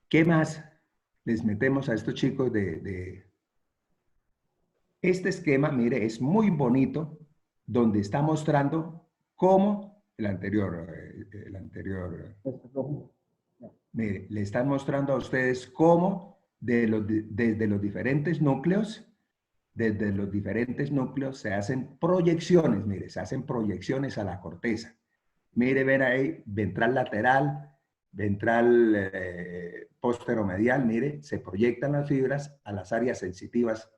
¿Qué más les metemos a estos chicos de... Este esquema, mire, es muy bonito, donde está mostrando cómo el anterior, Este rojo. mire, le están mostrando a ustedes cómo desde los diferentes núcleos, se hacen proyecciones, mire, se hacen proyecciones a la corteza. Mire, ven ahí, ventral lateral, ventral posteromedial, mire, se proyectan las fibras a las áreas sensitivas,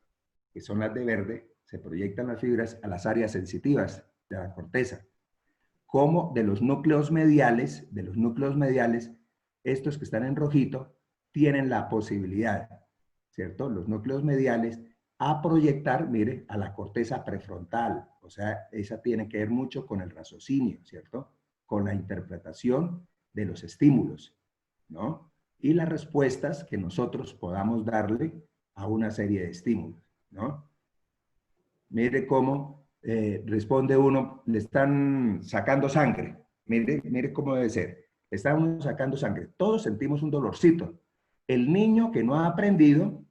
que son las de verde, se proyectan las fibras a las áreas sensitivas de la corteza. Como de los núcleos mediales, estos que están en rojito, tienen la posibilidad, ¿cierto? Los núcleos mediales a proyectar, mire, a la corteza prefrontal. O sea, esa tiene que ver mucho con el raciocinio, ¿cierto? Con la interpretación de los estímulos, ¿no? Y las respuestas que nosotros podamos darle a una serie de estímulos, ¿no? Mire cómo responde uno, le están sacando sangre. Mire cómo debe ser. Le están sacando sangre. Todos sentimos un dolorcito. El niño que no ha aprendido,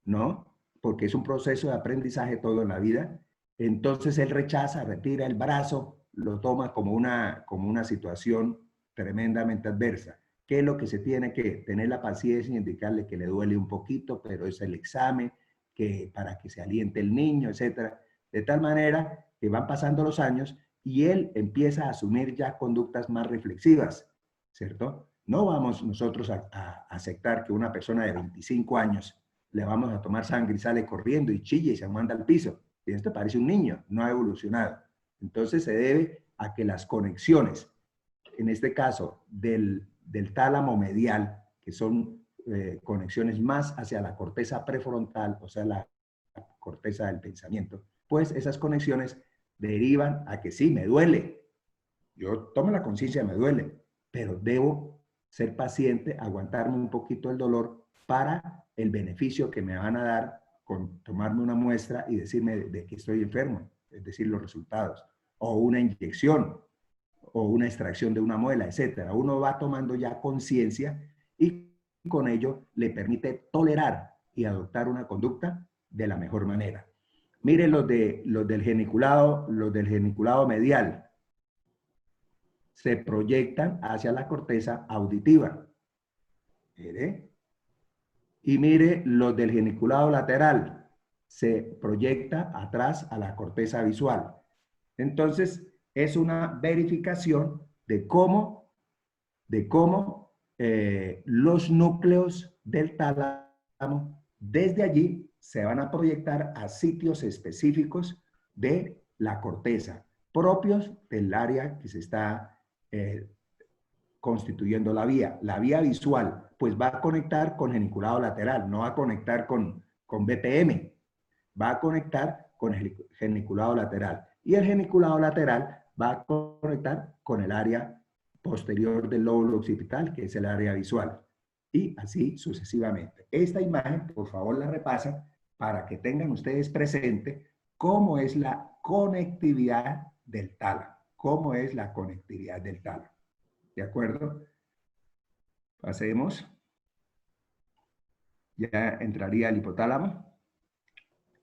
¿no? Porque es un proceso de aprendizaje todo en la vida, entonces él rechaza, retira el brazo, lo toma como una situación tremendamente adversa. ¿Qué es lo que se tiene que tener la paciencia y indicarle que le duele un poquito, pero es el examen, que para que se aliente el niño, etcétera? De tal manera que van pasando los años y él empieza a asumir ya conductas más reflexivas, ¿cierto? No vamos nosotros a aceptar que una persona de 25 años le vamos a tomar sangre y sale corriendo y chilla y se manda al piso. Y esto parece un niño, no ha evolucionado. Entonces se debe a que las conexiones, en este caso del tálamo medial, que son conexiones más hacia la corteza prefrontal, o sea, la corteza del pensamiento, pues esas conexiones derivan a que sí, me duele. Yo tomo la conciencia, me duele, pero debo ser paciente, aguantarme un poquito el dolor para el beneficio que me van a dar con tomarme una muestra y decirme de que estoy enfermo, es decir, los resultados, o una inyección, o una extracción de una muela, etcétera. Uno va tomando ya conciencia y con ello le permite tolerar y adoptar una conducta de la mejor manera. Miren los del geniculado medial. Se proyectan hacia la corteza auditiva. Mire. Y mire los del geniculado lateral. Se proyecta atrás a la corteza visual. Entonces, es una verificación de cómo los núcleos del tálamo, desde allí, se van a proyectar a sitios específicos de la corteza, propios del área que se está constituyendo la vía visual, pues va a conectar con geniculado lateral, no va a conectar con BPM, va a conectar con el geniculado lateral. Y el geniculado lateral va a conectar con el área posterior del lóbulo occipital, que es el área visual. Y así sucesivamente. Esta imagen, por favor, la repasan para que tengan ustedes presente cómo es la conectividad del tálamo. ¿Cómo es la conectividad del tálamo? ¿De acuerdo? Pasemos. Ya entraría el hipotálamo.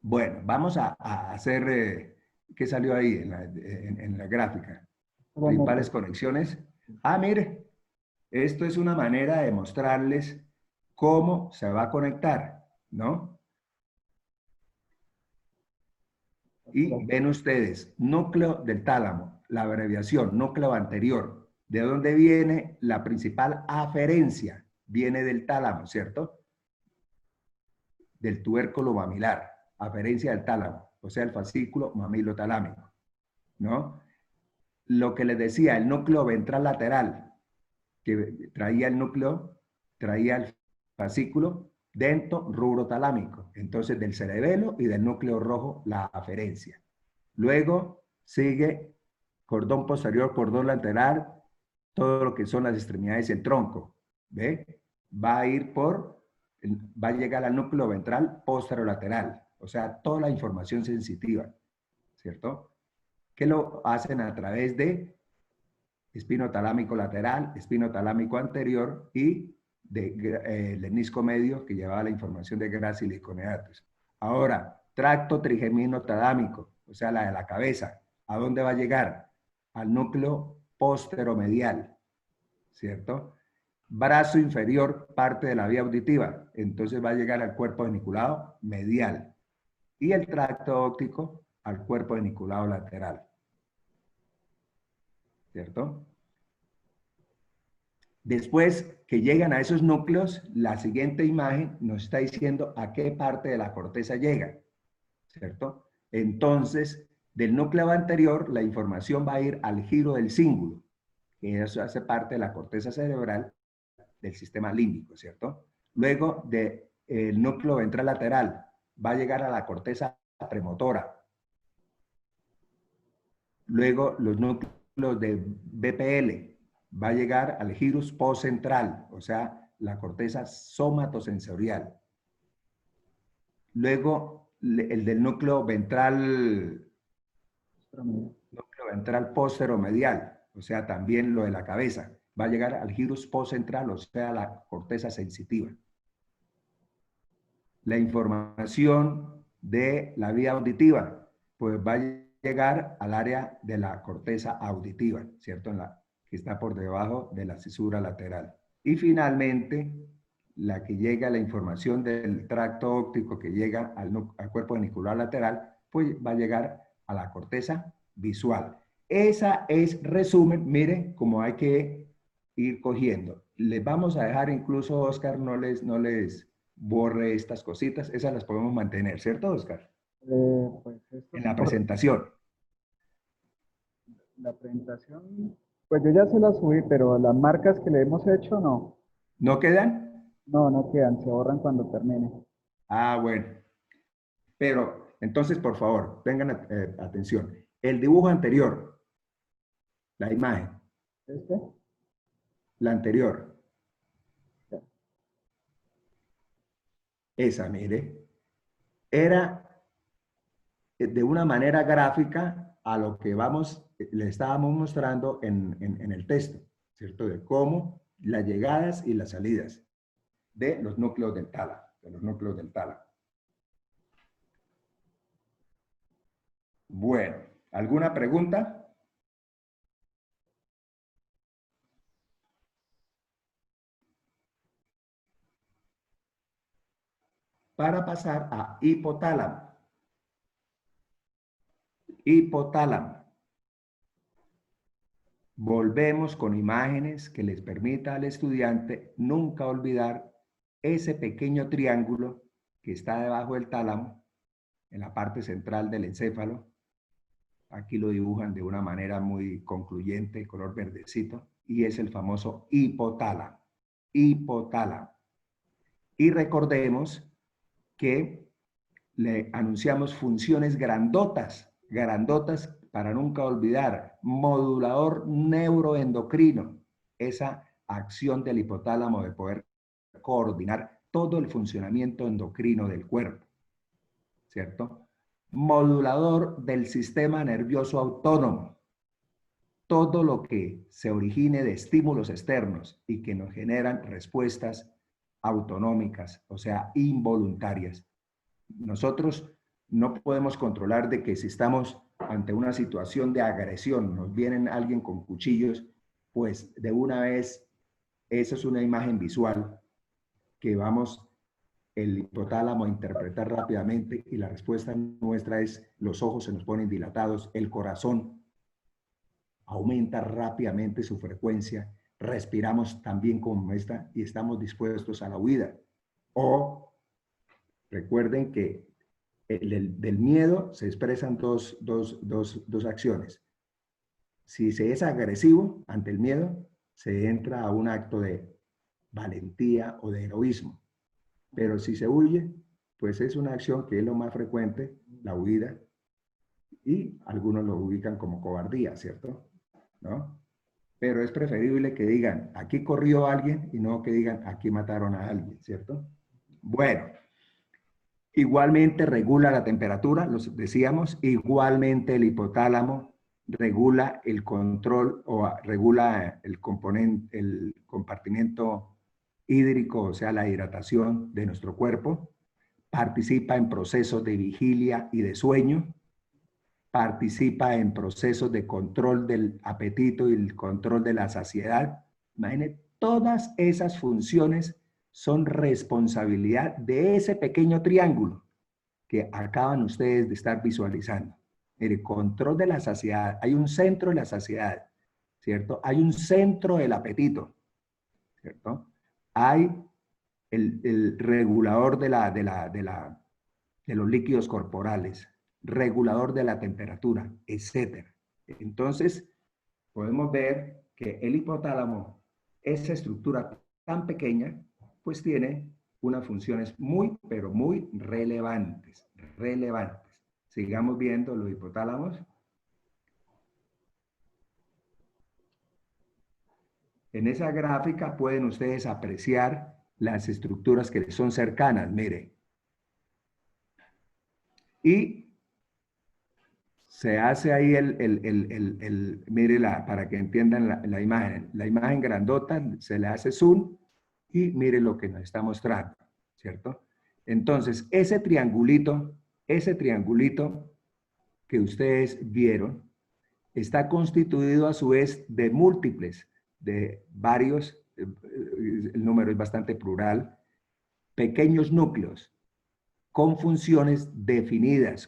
Bueno, vamos a hacer, ¿qué salió ahí en la gráfica? Principales conexiones. Ah, mire, esto es una manera de mostrarles cómo se va a conectar, ¿no? Y ven ustedes, núcleo del tálamo, la abreviación, núcleo anterior. ¿De dónde viene la principal aferencia? Viene del tálamo, ¿cierto? Del tubérculo mamilar, aferencia del tálamo, o sea, el fascículo mamilotalámico, ¿no? Lo que les decía, el núcleo ventral lateral, que traía el fascículo dento rubro talámico, entonces del cerebelo y del núcleo rojo la aferencia. Luego sigue cordón posterior, cordón lateral, todo lo que son las extremidades y el tronco, ¿ve? Va a llegar al núcleo ventral posterolateral, o sea, toda la información sensitiva, ¿cierto? Que lo hacen a través de espino talámico lateral, espino talámico anterior y el lemnisco medio que llevaba la información de gracil y coneatus. Ahora, tracto trigemino talámico, o sea, la de la cabeza. ¿A dónde va a llegar? Al núcleo posteromedial, ¿cierto? Brazo inferior, parte de la vía auditiva, entonces va a llegar al cuerpo geniculado medial. Y el tracto óptico al cuerpo geniculado lateral, ¿cierto? Después que llegan a esos núcleos, la siguiente imagen nos está diciendo a qué parte de la corteza llega, ¿cierto? Entonces, del núcleo anterior, la información va a ir al giro del cíngulo, que eso hace parte de la corteza cerebral del sistema límbico, ¿cierto? Luego, del núcleo ventral lateral, va a llegar a la corteza premotora. Luego, los núcleos de BPL, va a llegar al gyrus postcentral, o sea, la corteza somatosensorial. Luego, el del núcleo ventral posteromedial, o sea, también lo de la cabeza, va a llegar al gyrus postcentral, o sea, la corteza sensitiva. La información de la vía auditiva, pues va a llegar al área de la corteza auditiva, ¿cierto? Que está por debajo de la cisura lateral. Y finalmente, la que llega a la información del tracto óptico que llega al cuerpo genicular lateral, pues va a llegar a la corteza visual. Esa es resumen, miren cómo hay que ir cogiendo. Les vamos a dejar incluso, Oscar, no les borre estas cositas, esas las podemos mantener, ¿cierto, Oscar? Pues esto En la presentación. La presentación, pues yo ya se la subí, pero las marcas que le hemos hecho, no. ¿No quedan? No, no quedan, se borran cuando termine. Ah, bueno. Pero, entonces, por favor, tengan atención. El dibujo anterior, la imagen, ¿Este? la anterior. Ya. Esa, mire, era de una manera gráfica a lo que le estábamos mostrando en el texto, ¿cierto? De cómo las llegadas y las salidas de los núcleos del tálamo, Bueno, ¿alguna pregunta? Para pasar a hipotálamo. Hipotálamo. Volvemos con imágenes que les permita al estudiante nunca olvidar ese pequeño triángulo que está debajo del tálamo, en la parte central del encéfalo. Aquí lo dibujan de una manera muy concluyente, color verdecito, y es el famoso hipotálamo. Hipotálamo. Y recordemos que le anunciamos funciones grandotas para nunca olvidar. Modulador neuroendocrino, esa acción del hipotálamo de poder coordinar todo el funcionamiento endocrino del cuerpo, ¿cierto? Modulador del sistema nervioso autónomo. Todo lo que se origine de estímulos externos y que nos generan respuestas autonómicas, o sea, involuntarias. Nosotros no podemos controlar de que si estamos ante una situación de agresión, nos vienen alguien con cuchillos, pues de una vez, esa es una imagen visual que vamos el hipotálamo a interpretar rápidamente y la respuesta nuestra es los ojos se nos ponen dilatados, el corazón aumenta rápidamente su frecuencia, respiramos también como esta y estamos dispuestos a la huida. O recuerden que del miedo se expresan dos acciones. Si se es agresivo ante el miedo, se entra a un acto de valentía o de heroísmo. Pero si se huye, pues es una acción que es lo más frecuente, la huida, y algunos lo ubican como cobardía, ¿cierto? ¿No? Pero es preferible que digan, aquí corrió alguien, y no que digan, aquí mataron a alguien, ¿cierto? Bueno, igualmente regula la temperatura, los decíamos, igualmente el hipotálamo regula el control o regula el componente, el compartimiento hídrico, o sea, la hidratación de nuestro cuerpo, participa en procesos de vigilia y de sueño, participa en procesos de control del apetito y el control de la saciedad. Imaginen, todas esas funciones son responsabilidad de ese pequeño triángulo que acaban ustedes de estar visualizando. El control de la saciedad, hay un centro de la saciedad, ¿cierto? Hay un centro del apetito, ¿cierto? Hay el regulador de los líquidos corporales, regulador de la temperatura, etc. Entonces, podemos ver que el hipotálamo, esa estructura tan pequeña, pues tiene unas funciones muy, pero muy relevantes, relevantes. Sigamos viendo los hipotálamos. En esa gráfica pueden ustedes apreciar las estructuras que les son cercanas, mire. Y se hace ahí mire, para que entiendan la imagen grandota, se le hace zoom y mire lo que nos está mostrando, ¿cierto? Entonces, ese triangulito que ustedes vieron, está constituido a su vez de múltiples, de varios, el número es bastante plural, pequeños núcleos con funciones definidas,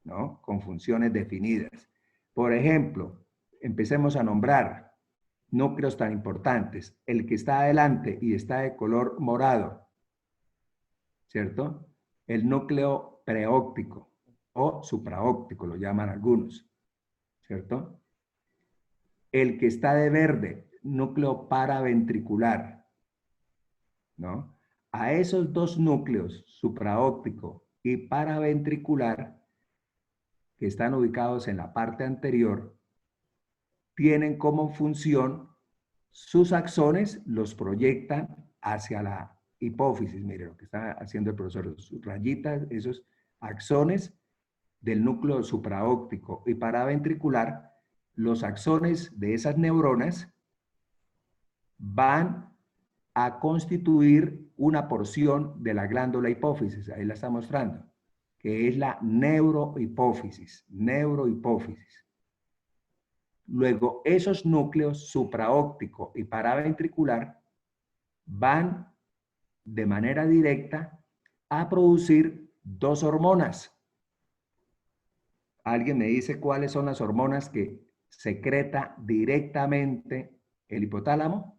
¿no? Con funciones definidas. Por ejemplo, empecemos a nombrar núcleos tan importantes. El que está adelante y está de color morado, ¿cierto? El núcleo preóptico o supraóptico, lo llaman algunos, ¿cierto? El que está de verde, núcleo paraventricular, ¿no? A esos dos núcleos, supraóptico y paraventricular, que están ubicados en la parte anterior, tienen como función sus axones, los proyectan hacia la hipófisis. Mire lo que está haciendo el profesor, sus rayitas, esos axones del núcleo supraóptico y paraventricular, los axones de esas neuronas van a constituir una porción de la glándula hipófisis, ahí la está mostrando, que es la neurohipófisis, Luego, esos núcleos supraóptico y paraventricular van de manera directa a producir dos hormonas. ¿Alguien me dice cuáles son las hormonas que secreta directamente el hipotálamo?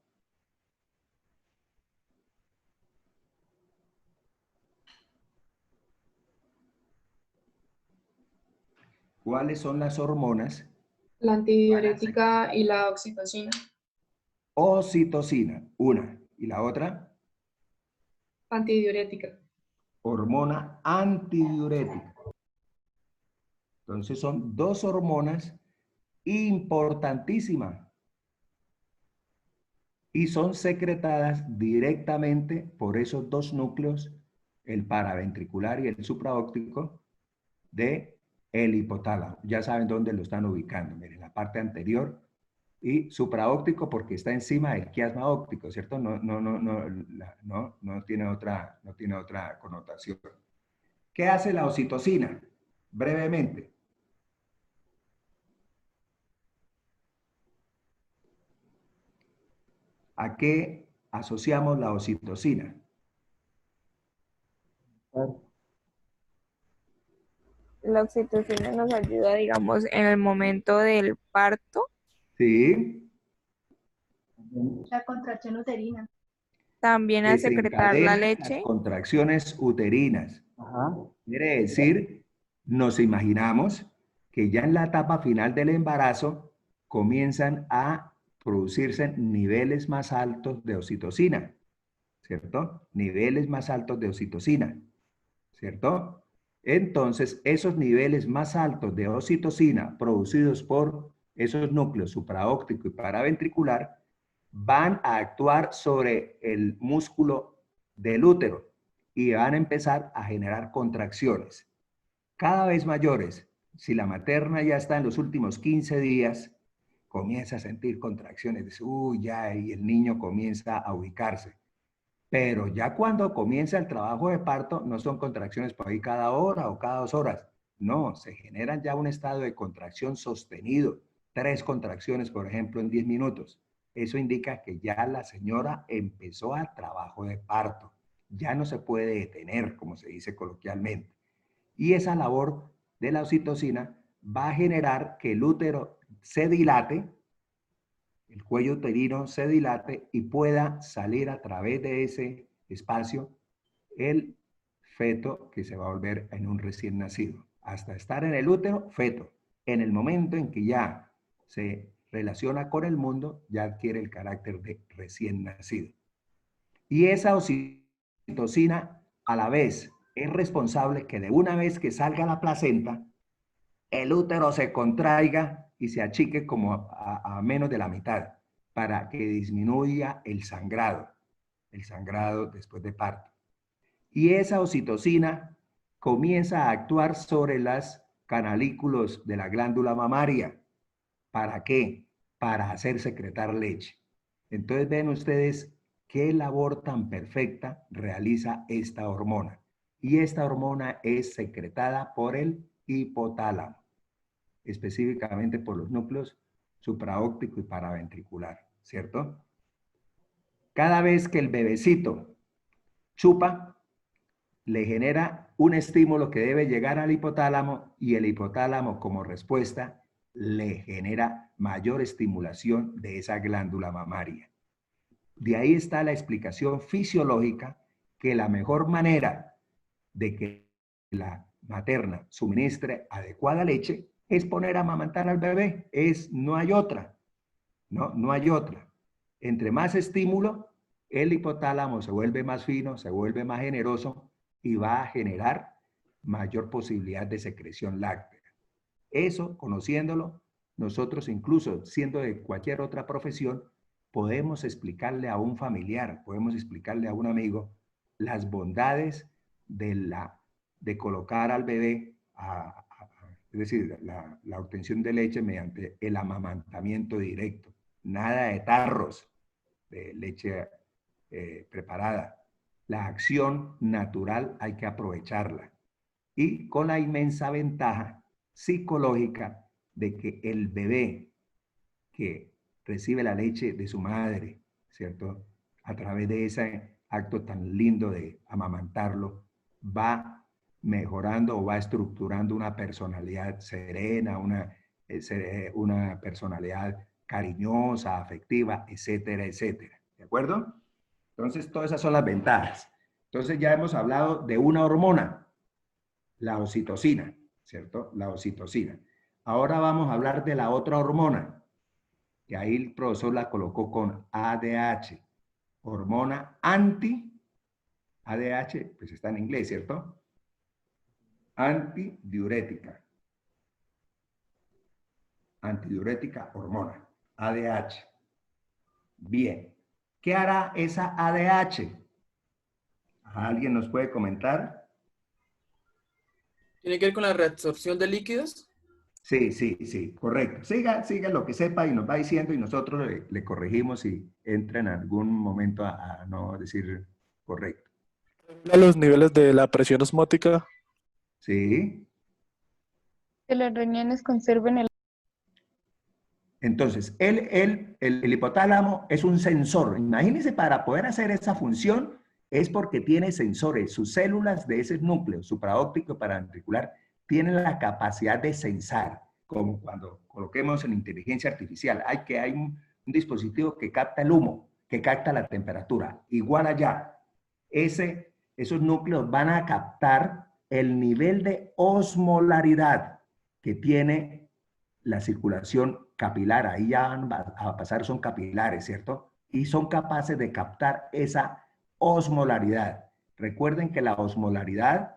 ¿Cuáles son las hormonas? La antidiurética y la oxitocina. Oxitocina, una. ¿Y la otra? Antidiurética. Hormona antidiurética. Entonces son dos hormonas importantísimas y son secretadas directamente por esos dos núcleos, el paraventricular y el supraóptico, de el hipotálamo. Ya saben dónde lo están ubicando. Miren, la parte anterior y supraóptico porque está encima del quiasma óptico, ¿cierto? No tiene otra connotación. ¿Qué hace la oxitocina? Brevemente. ¿A qué asociamos la oxitocina? La oxitocina nos ayuda, digamos, en el momento del parto. Sí. La contracción uterina. También a secretar la Desencadena leche. las contracciones uterinas. Ajá. Quiere decir, nos imaginamos que ya en la etapa final del embarazo comienzan a producirse niveles más altos de oxitocina, ¿cierto? Niveles más altos de oxitocina, ¿cierto? Entonces, esos niveles más altos de oxitocina producidos por esos núcleos supraóptico y paraventricular van a actuar sobre el músculo del útero y van a empezar a generar contracciones cada vez mayores si la materna ya está en los últimos 15 días, comienza a sentir contracciones, dice, uy, ya, y el niño comienza a ubicarse. Pero ya cuando comienza el trabajo de parto, no son contracciones por ahí cada hora o cada 2 horas. No, se generan ya un estado de contracción sostenido. 3 contracciones, por ejemplo, en 10 minutos. Eso indica que ya la señora empezó a trabajo de parto. Ya no se puede detener, como se dice coloquialmente. Y esa labor de la oxitocina va a generar que el útero se dilate, el cuello uterino se dilate y pueda salir a través de ese espacio el feto que se va a volver en un recién nacido. Hasta estar en el útero, feto. En el momento en que ya se relaciona con el mundo, ya adquiere el carácter de recién nacido. Y esa oxitocina a la vez es responsable que de una vez que salga la placenta, el útero se contraiga y se achique como a menos de la mitad para que disminuya el sangrado después de parto. Y esa oxitocina comienza a actuar sobre los canalículos de la glándula mamaria. ¿Para qué? Para hacer secretar leche. Entonces ven ustedes qué labor tan perfecta realiza esta hormona. Y esta hormona es secretada por el hipotálamo, específicamente por los núcleos supraóptico y paraventricular, ¿cierto? Cada vez que el bebecito chupa, le genera un estímulo que debe llegar al hipotálamo y el hipotálamo como respuesta le genera mayor estimulación de esa glándula mamaria. De ahí está la explicación fisiológica que la mejor manera de que la materna suministre adecuada leche es poner a amamantar al bebé. No hay otra. No hay otra. Entre más estímulo, el hipotálamo se vuelve más fino, se vuelve más generoso y va a generar mayor posibilidad de secreción láctea. Eso, conociéndolo, nosotros incluso siendo de cualquier otra profesión, podemos explicarle a un familiar, podemos explicarle a un amigo las bondades de colocar al bebé, es decir, la obtención de leche mediante el amamantamiento directo. Nada de tarros de leche preparada. La acción natural hay que aprovecharla. Y con la inmensa ventaja psicológica de que el bebé que recibe la leche de su madre, ¿cierto? A través de ese acto tan lindo de amamantarlo, va mejorando o va estructurando una personalidad serena, una personalidad cariñosa, afectiva, etcétera, etcétera. ¿De acuerdo? Entonces, todas esas son las ventajas. Entonces, ya hemos hablado de una hormona, la oxitocina, ¿cierto? La oxitocina. Ahora vamos a hablar de la otra hormona, que ahí el profesor la colocó con ADH, hormona ADH, pues está en inglés, ¿cierto? Antidiurética. Antidiurética hormona, ADH. Bien, ¿qué hará esa ADH? ¿Alguien nos puede comentar? ¿Tiene que ver con la reabsorción de líquidos? Sí, correcto. Siga lo que sepa y nos va diciendo y nosotros le corregimos si entra en algún momento a no decir correcto. Los niveles de la presión osmótica. Sí. Que los riñones conserven el... Entonces, el hipotálamo es un sensor. Imagínense, para poder hacer esa función es porque tiene sensores. Sus células de ese núcleo supraóptico y paraventricular tienen la capacidad de sensar, como cuando coloquemos en inteligencia artificial. Hay un dispositivo que capta el humo, que capta la temperatura. Igual allá, esos núcleos van a captar el nivel de osmolaridad que tiene la circulación capilar. Ahí ya van a pasar, son capilares, ¿cierto? Y son capaces de captar esa osmolaridad. Recuerden que la osmolaridad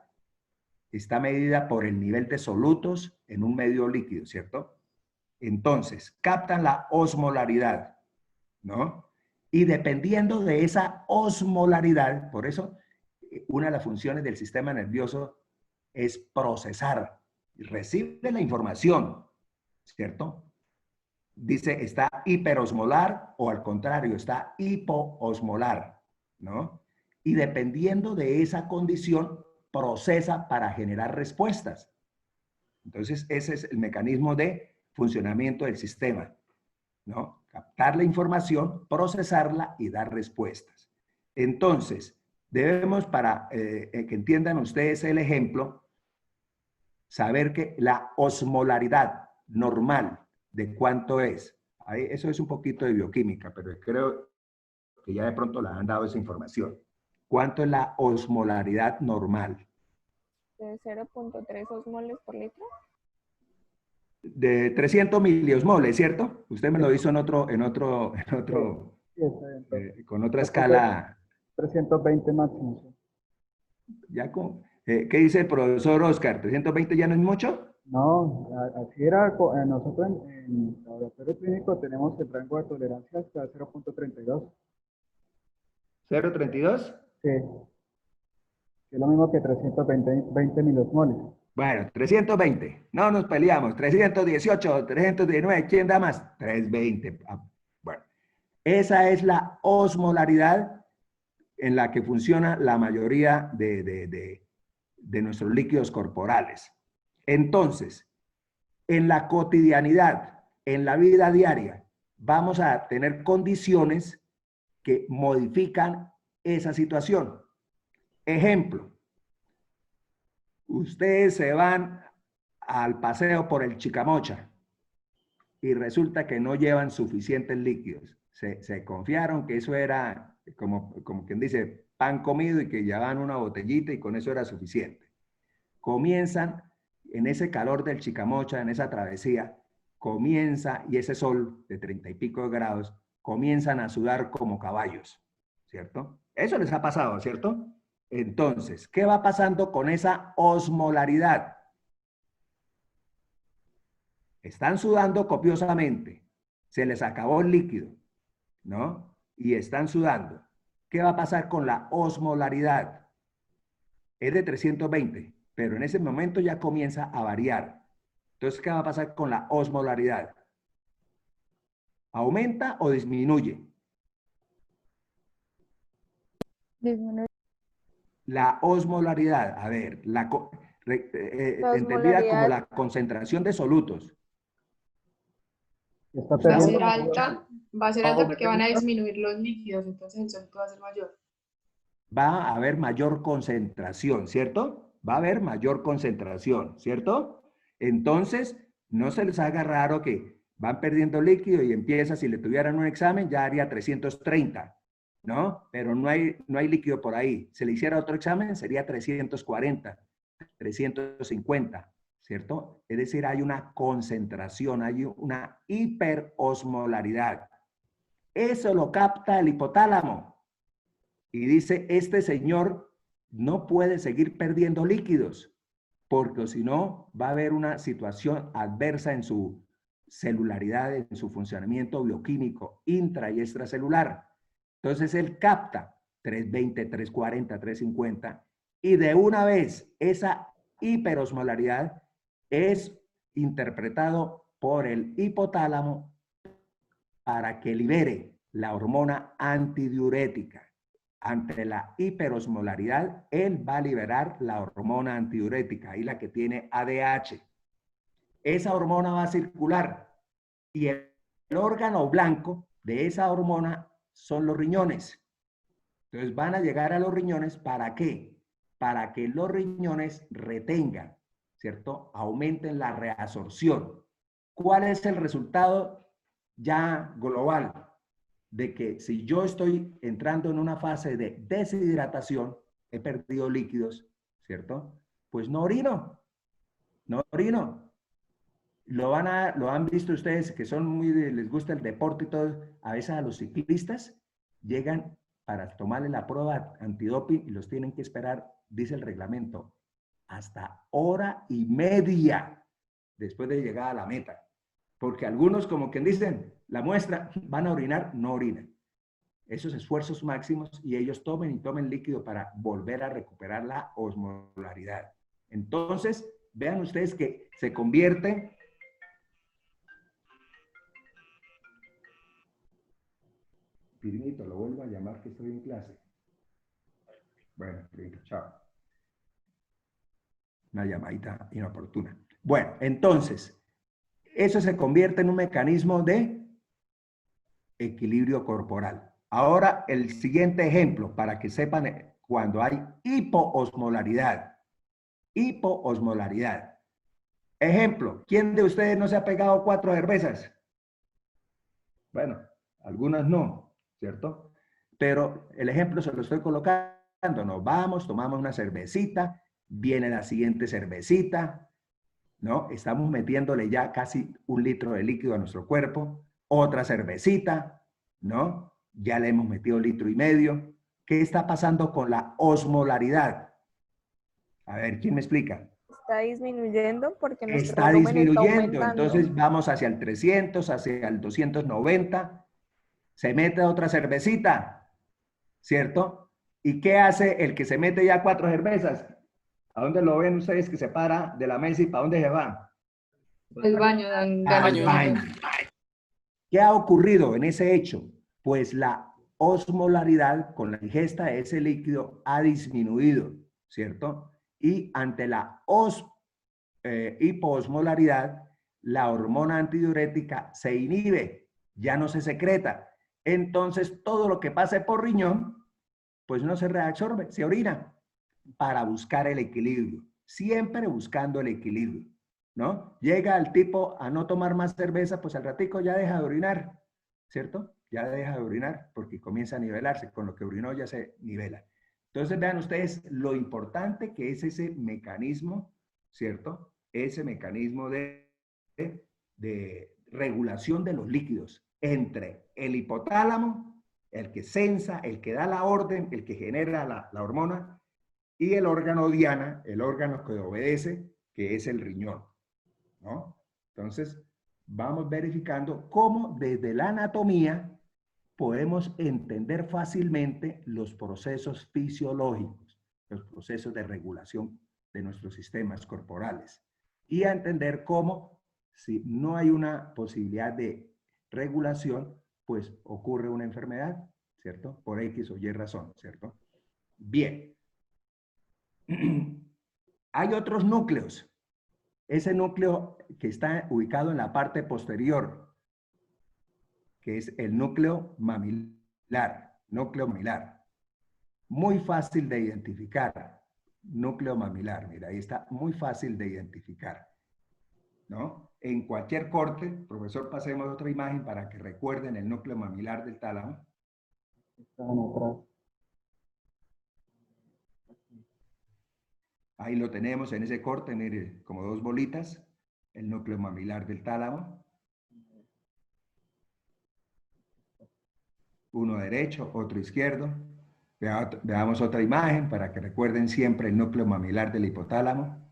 está medida por el nivel de solutos en un medio líquido, ¿cierto? Entonces, captan la osmolaridad, ¿no? Y dependiendo de esa osmolaridad, por eso una de las funciones del sistema nervioso es procesar. recibe la información, ¿cierto? Dice, está hiperosmolar o al contrario, está hipoosmolar, ¿no? Y dependiendo de esa condición, procesa para generar respuestas. Entonces, ese es el mecanismo de funcionamiento del sistema, ¿no? Captar la información, procesarla y dar respuestas. Entonces, debemos, para que entiendan ustedes el ejemplo, saber que la osmolaridad normal de cuánto es. Ahí, eso es un poquito de bioquímica, pero creo que ya de pronto le han dado esa información. ¿Cuánto es la osmolaridad normal? De 0.3 osmoles por litro. De 300 miliosmoles, ¿cierto? Usted me lo hizo Sí, está bien, profe. con otra escala. 320 máximo. Sí. Ya ¿qué dice el profesor Oscar? ¿320 ya no es mucho? No, así era, nosotros en laboratorio clínico tenemos el rango de tolerancia hasta 0.32. ¿0.32? Sí, que es lo mismo que 320 milosmoles. Bueno, 320. No nos peleamos. 318, 319. ¿Quién da más? 320. Bueno, esa es la osmolaridad en la que funciona la mayoría de nuestros líquidos corporales. Entonces, en la cotidianidad, en la vida diaria, vamos a tener condiciones que modifican esa situación. Ejemplo, ustedes se van al paseo por el Chicamocha y resulta que no llevan suficientes líquidos. Se confiaron que eso era, como quien dice, pan comido y que llevaban una botellita y con eso era suficiente. Comienzan en ese calor del Chicamocha, en esa travesía, comienza, y ese sol de 30 y pico de grados, comienzan a sudar como caballos, ¿cierto? Eso les ha pasado, ¿cierto? Entonces, ¿qué va pasando con esa osmolaridad? Están sudando copiosamente, se les acabó el líquido, ¿no? Y están sudando. ¿Qué va a pasar con la osmolaridad? Es de 320, pero en ese momento ya comienza a variar. Entonces, ¿qué va a pasar con la osmolaridad? ¿Aumenta o disminuye? Disminuye. La osmolaridad, a ver, La entendida como osmolaridad. la concentración de solutos. Está Va a perdiendo ser alta, Ah, porque van a disminuir los líquidos, entonces el sólido va a ser mayor. Va a haber mayor concentración, ¿cierto? Va a haber mayor concentración, ¿cierto? Entonces, no se les haga raro que van perdiendo líquido y empieza, si le tuvieran un examen, ya haría 330, ¿no? Pero no hay líquido por ahí. Si le hiciera otro examen, sería 340, 350, ¿cierto? Es decir, hay una concentración, hay una hiperosmolaridad. Eso lo capta el hipotálamo. Y dice, este señor no puede seguir perdiendo líquidos, porque si no va a haber una situación adversa en su celularidad, en su funcionamiento bioquímico intra y extracelular. Entonces él capta 320, 340, 350 y de una vez esa hiperosmolaridad es interpretado por el hipotálamo para que libere la hormona antidiurética. Ante la hiperosmolaridad, él va a liberar la hormona antidiurética, y la que tiene ADH. Esa hormona va a circular y el órgano blanco de esa hormona son los riñones. Entonces van a llegar a los riñones, ¿para qué? Para que los riñones retengan, ¿cierto? Aumenten la reabsorción. ¿Cuál es el resultado ya global? De que si yo estoy entrando en una fase de deshidratación, he perdido líquidos, ¿cierto? Pues no orino, no orino. Lo han visto ustedes que son les gusta el deporte y todo, a veces a los ciclistas llegan para tomarle la prueba antidoping y los tienen que esperar, dice el reglamento, hasta hora y media después de llegar a la meta. Porque algunos, como quien dicen, la muestra, van a orinar, no orinan. Esos esfuerzos máximos y ellos tomen líquido para volver a recuperar la osmolaridad. Entonces, vean ustedes que se convierte Pirinito, lo vuelvo a llamar que estoy en clase. Bueno, Pirinito, chao. Una llamadita inoportuna. Bueno, entonces, eso se convierte en un mecanismo de equilibrio corporal. Ahora, el siguiente ejemplo, para que sepan cuando hay hipoosmolaridad. Hipoosmolaridad. Ejemplo, ¿quién de ustedes no se ha pegado 4 cervezas? Bueno, algunas no, ¿cierto? Pero el ejemplo se lo estoy colocando. Nos vamos, tomamos una cervecita, viene la siguiente cervecita, ¿no? Estamos metiéndole ya casi 1 litro de líquido a nuestro cuerpo. Otra cervecita, ¿no? Ya le hemos metido 1,5 litros. ¿Qué está pasando con la osmolaridad? A ver, ¿quién me explica? Está disminuyendo porque nuestro Está volumen está disminuyendo, aumentando. entonces vamos hacia el 300, hacia el 290, se mete otra cervecita, ¿cierto? ¿Y qué hace el que se mete ya 4 cervezas? ¿A dónde lo ven ustedes que se para de la mesa y para dónde se va? El baño dan ganas de Baño. vomitar. ¿Qué ha ocurrido en ese hecho? Pues la osmolaridad con la ingesta de ese líquido ha disminuido, ¿cierto? Y ante la hipoosmolaridad, la hormona antidiurética se inhibe, ya no se secreta. Entonces, todo lo que pase por riñón, pues no se reabsorbe, se orina para buscar el equilibrio, siempre buscando el equilibrio, ¿no? Llega el tipo a no tomar más cerveza, pues al ratico ya deja de orinar, ¿cierto? Ya deja de orinar porque comienza a nivelarse, con lo que orinó ya se nivela. Entonces vean ustedes lo importante que es ese mecanismo, ¿cierto? Ese mecanismo de regulación de los líquidos entre el hipotálamo, el que sensa, el que da la orden, el que genera la hormona, y el órgano diana, el órgano que obedece, que es el riñón, ¿no? Entonces, vamos verificando cómo desde la anatomía podemos entender fácilmente los procesos fisiológicos, los procesos de regulación de nuestros sistemas corporales, y a entender cómo, si no hay una posibilidad de regulación, pues ocurre una enfermedad, ¿cierto? Por X o Y razón, ¿cierto? Bien. Hay otros núcleos. Ese núcleo que está ubicado en la parte posterior, que es el núcleo mamilar, Muy fácil de identificar. Núcleo mamilar, mira, ahí está, muy fácil de identificar, ¿no? En cualquier corte, profesor, pasemos otra imagen para que recuerden el núcleo mamilar del tálamo. Están atrás. Ahí lo tenemos en ese corte, mire, como 2 bolitas, el núcleo mamilar del tálamo. Uno derecho, otro izquierdo. Veamos otra imagen para que recuerden siempre el núcleo mamilar del hipotálamo.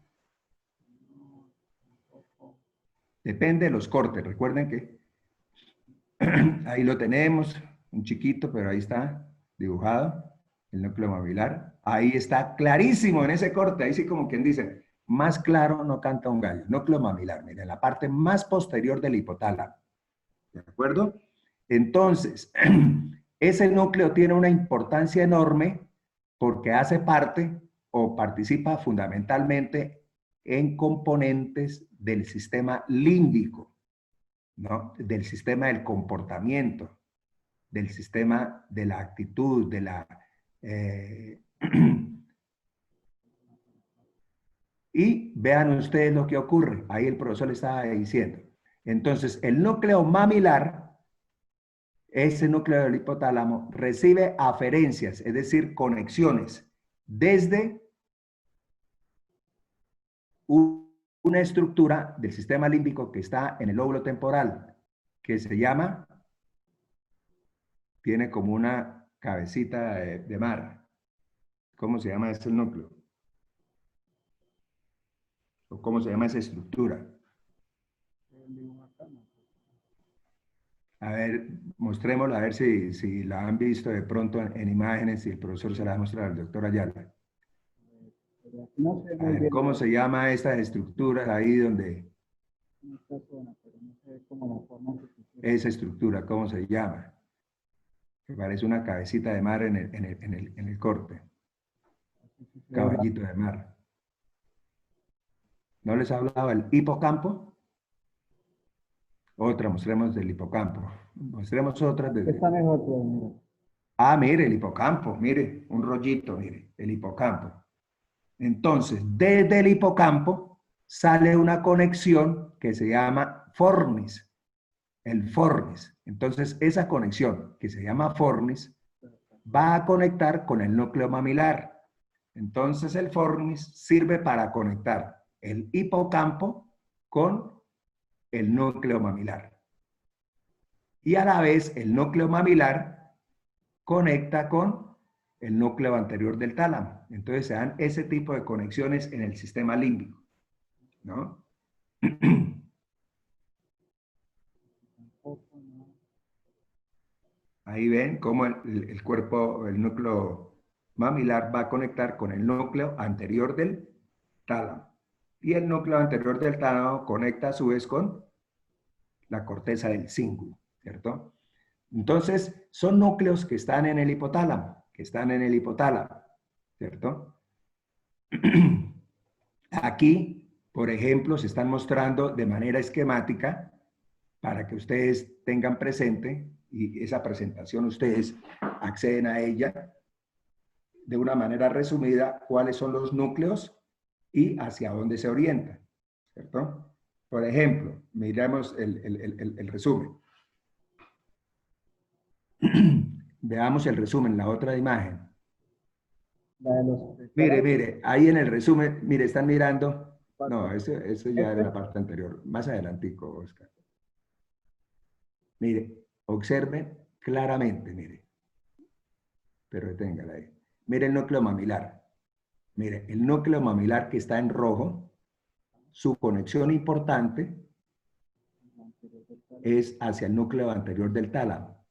Depende de los cortes, recuerden que ahí lo tenemos, un chiquito, pero ahí está dibujado, el núcleo mamilar. Ahí está clarísimo en ese corte, ahí sí como quien dice, más claro no canta un gallo. Núcleo mamilar, miren, la parte más posterior del hipotálamo. ¿De acuerdo? Entonces, ese núcleo tiene una importancia enorme porque hace parte o participa fundamentalmente en componentes del sistema límbico, ¿no? Del sistema del comportamiento, del sistema de la actitud, de la... Y vean ustedes lo que ocurre. Ahí el profesor le estaba diciendo. Entonces, el núcleo mamilar, ese núcleo del hipotálamo, recibe aferencias, es decir, conexiones, desde una estructura del sistema límbico que está en el lóbulo temporal, que se llama, tiene como una cabecita de mar. ¿Cómo se llama ese núcleo? ¿O cómo se llama esa estructura? A ver, mostrémosla, a ver si la han visto de pronto en imágenes, si el profesor se la va a mostrar al doctor Ayala. pero aquí no sé A muy ver, bien ¿cómo se llama estas estructuras ahí donde en esta zona, pero no sé cómo la forma que se quiere. esa estructura, cómo se llama? Que parece una cabecita de mar en el corte. Así sí se ve la- Caballito de mar. ¿No les ha hablado del hipocampo? Otra, mostremos del hipocampo. Mostremos otra desde... Está mejor, pero mira. Ah, mire, el hipocampo, mire, un rollito, mire, el hipocampo. Entonces, desde el hipocampo sale una conexión que se llama fornis, el fornis. Entonces, esa conexión que se llama fornis va a conectar con el núcleo mamilar. Entonces, el fornis sirve para conectar el hipocampo con el núcleo mamilar. Y a la vez, el núcleo mamilar conecta con el núcleo anterior del tálamo. Entonces se dan ese tipo de conexiones en el sistema límbico, ¿no? Ahí ven cómo el cuerpo, el núcleo mamilar va a conectar con el núcleo anterior del tálamo. Y el núcleo anterior del tálamo conecta a su vez con la corteza del cíngulo, ¿cierto? Entonces, son núcleos que están en el hipotálamo, ¿cierto? Aquí, por ejemplo, se están mostrando de manera esquemática para que ustedes tengan presente y esa presentación ustedes acceden a ella de una manera resumida cuáles son los núcleos y hacia dónde se orientan, ¿cierto? Por ejemplo, miremos el resumen. Veamos el resumen, la otra imagen. La de los Mire, ahí en el resumen, mire, están mirando. No, eso ya era la parte anterior. Más adelantico, Oscar. Mire, observen claramente, mire. Pero deténgala ahí. Mire el núcleo mamilar. Mire, el núcleo mamilar que está en rojo, su conexión importante es hacia el núcleo anterior del tálamo.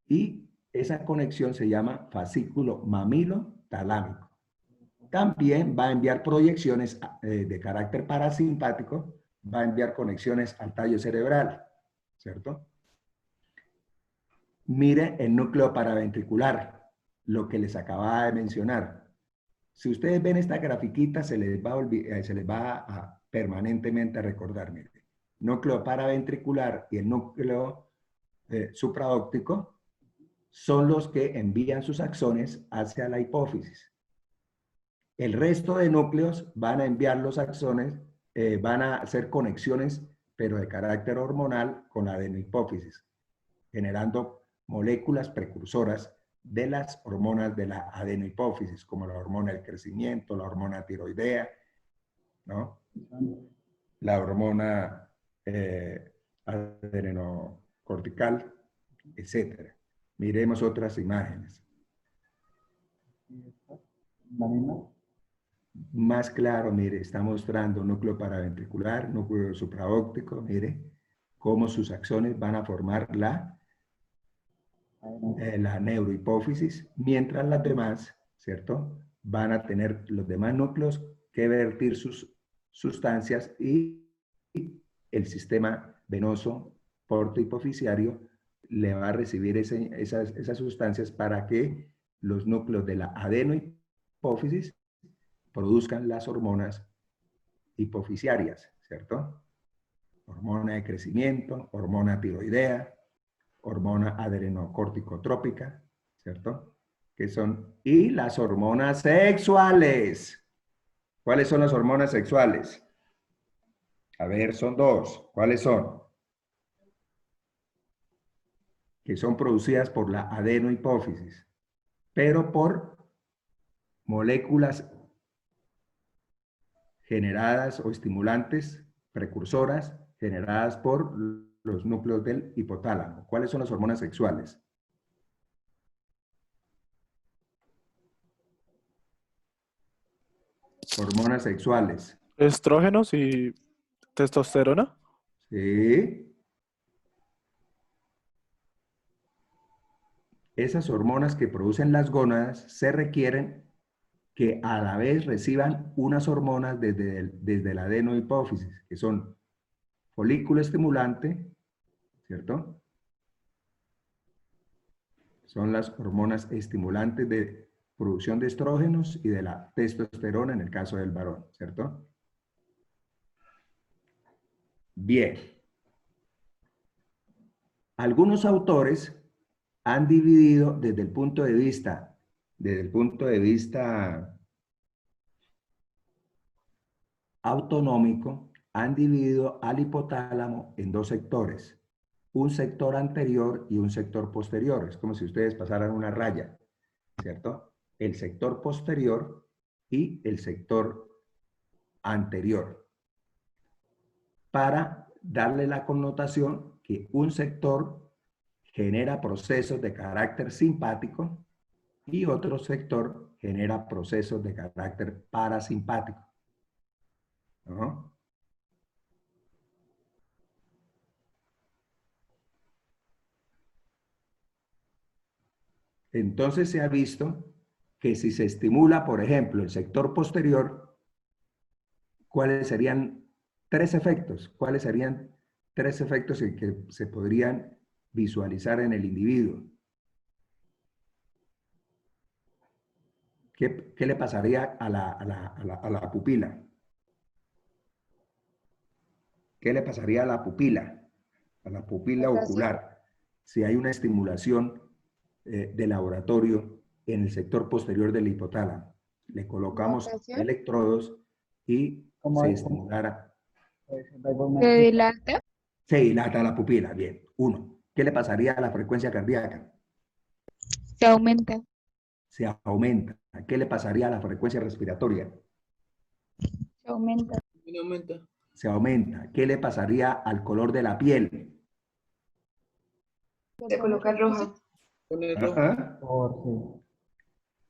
Y esa conexión se llama fascículo mamilo-talámico. También va a enviar proyecciones de carácter parasimpático, va a enviar conexiones al tallo cerebral, ¿cierto? Mire el núcleo paraventricular, lo que les acababa de mencionar. Si ustedes ven esta grafiquita, se les va a permanentemente a recordar, mire. Núcleo paraventricular y el núcleo supraóptico son los que envían sus axones hacia la hipófisis. El resto de núcleos van a enviar los axones, van a hacer conexiones, pero de carácter hormonal con la adenohipófisis, generando moléculas precursoras de las hormonas de la adenohipófisis, como la hormona del crecimiento, la hormona tiroidea, ¿no? La hormona adrenocortical, etc. Miremos otras imágenes. La misma. Más claro, mire, está mostrando núcleo paraventricular, núcleo supraóptico, mire, cómo sus axones van a formar la neurohipófisis, mientras las demás, ¿cierto? Van a tener los demás núcleos que vertir sus sustancias y el sistema venoso portohipofisiario le va a recibir esas sustancias para que los núcleos de la adenohipófisis produzcan las hormonas hipofisiarias, ¿cierto? Hormona de crecimiento, hormona tiroidea, hormona adrenocorticotrópica, ¿cierto? Que son, y las hormonas sexuales. ¿Cuáles son las hormonas sexuales? A ver, son dos. ¿Cuáles son? Que son producidas por la adenohipófisis, pero por moléculas generadas o estimulantes precursoras generadas por los núcleos del hipotálamo. ¿Cuáles son las hormonas sexuales? Hormonas sexuales. Estrógenos y testosterona. Sí. Esas hormonas que producen las gónadas se requieren que a la vez reciban unas hormonas desde la adenohipófisis, que son folículo estimulante, ¿cierto? Son las hormonas estimulantes de producción de estrógenos y de la testosterona en el caso del varón, ¿cierto? Bien. Algunos autores han dividido desde el punto de vista autonómico, han dividido al hipotálamo en dos sectores, un sector anterior y un sector posterior. Es como si ustedes pasaran una raya, ¿cierto? El sector posterior y el sector anterior, para darle la connotación que un sector genera procesos de carácter simpático y otro sector genera procesos de carácter parasimpático, ¿no? Entonces se ha visto que si se estimula, por ejemplo, el sector posterior, ¿cuáles serían tres efectos? ¿Cuáles serían tres efectos que se podrían visualizar en el individuo? ¿Qué le pasaría a la pupila? ¿Qué le pasaría a la pupila? A la pupila ocular, si hay una estimulación de laboratorio en el sector posterior del hipotálamo. Le colocamos electrodos y se estimulara. ¿Se dilata? Se dilata la pupila, bien. Uno, ¿qué le pasaría a la frecuencia cardíaca? Se aumenta. Se aumenta. ¿Qué le pasaría a la frecuencia respiratoria? Se aumenta. Aumenta. Se aumenta. ¿Qué le pasaría al color de la piel? Se coloca roja. Ajá. Por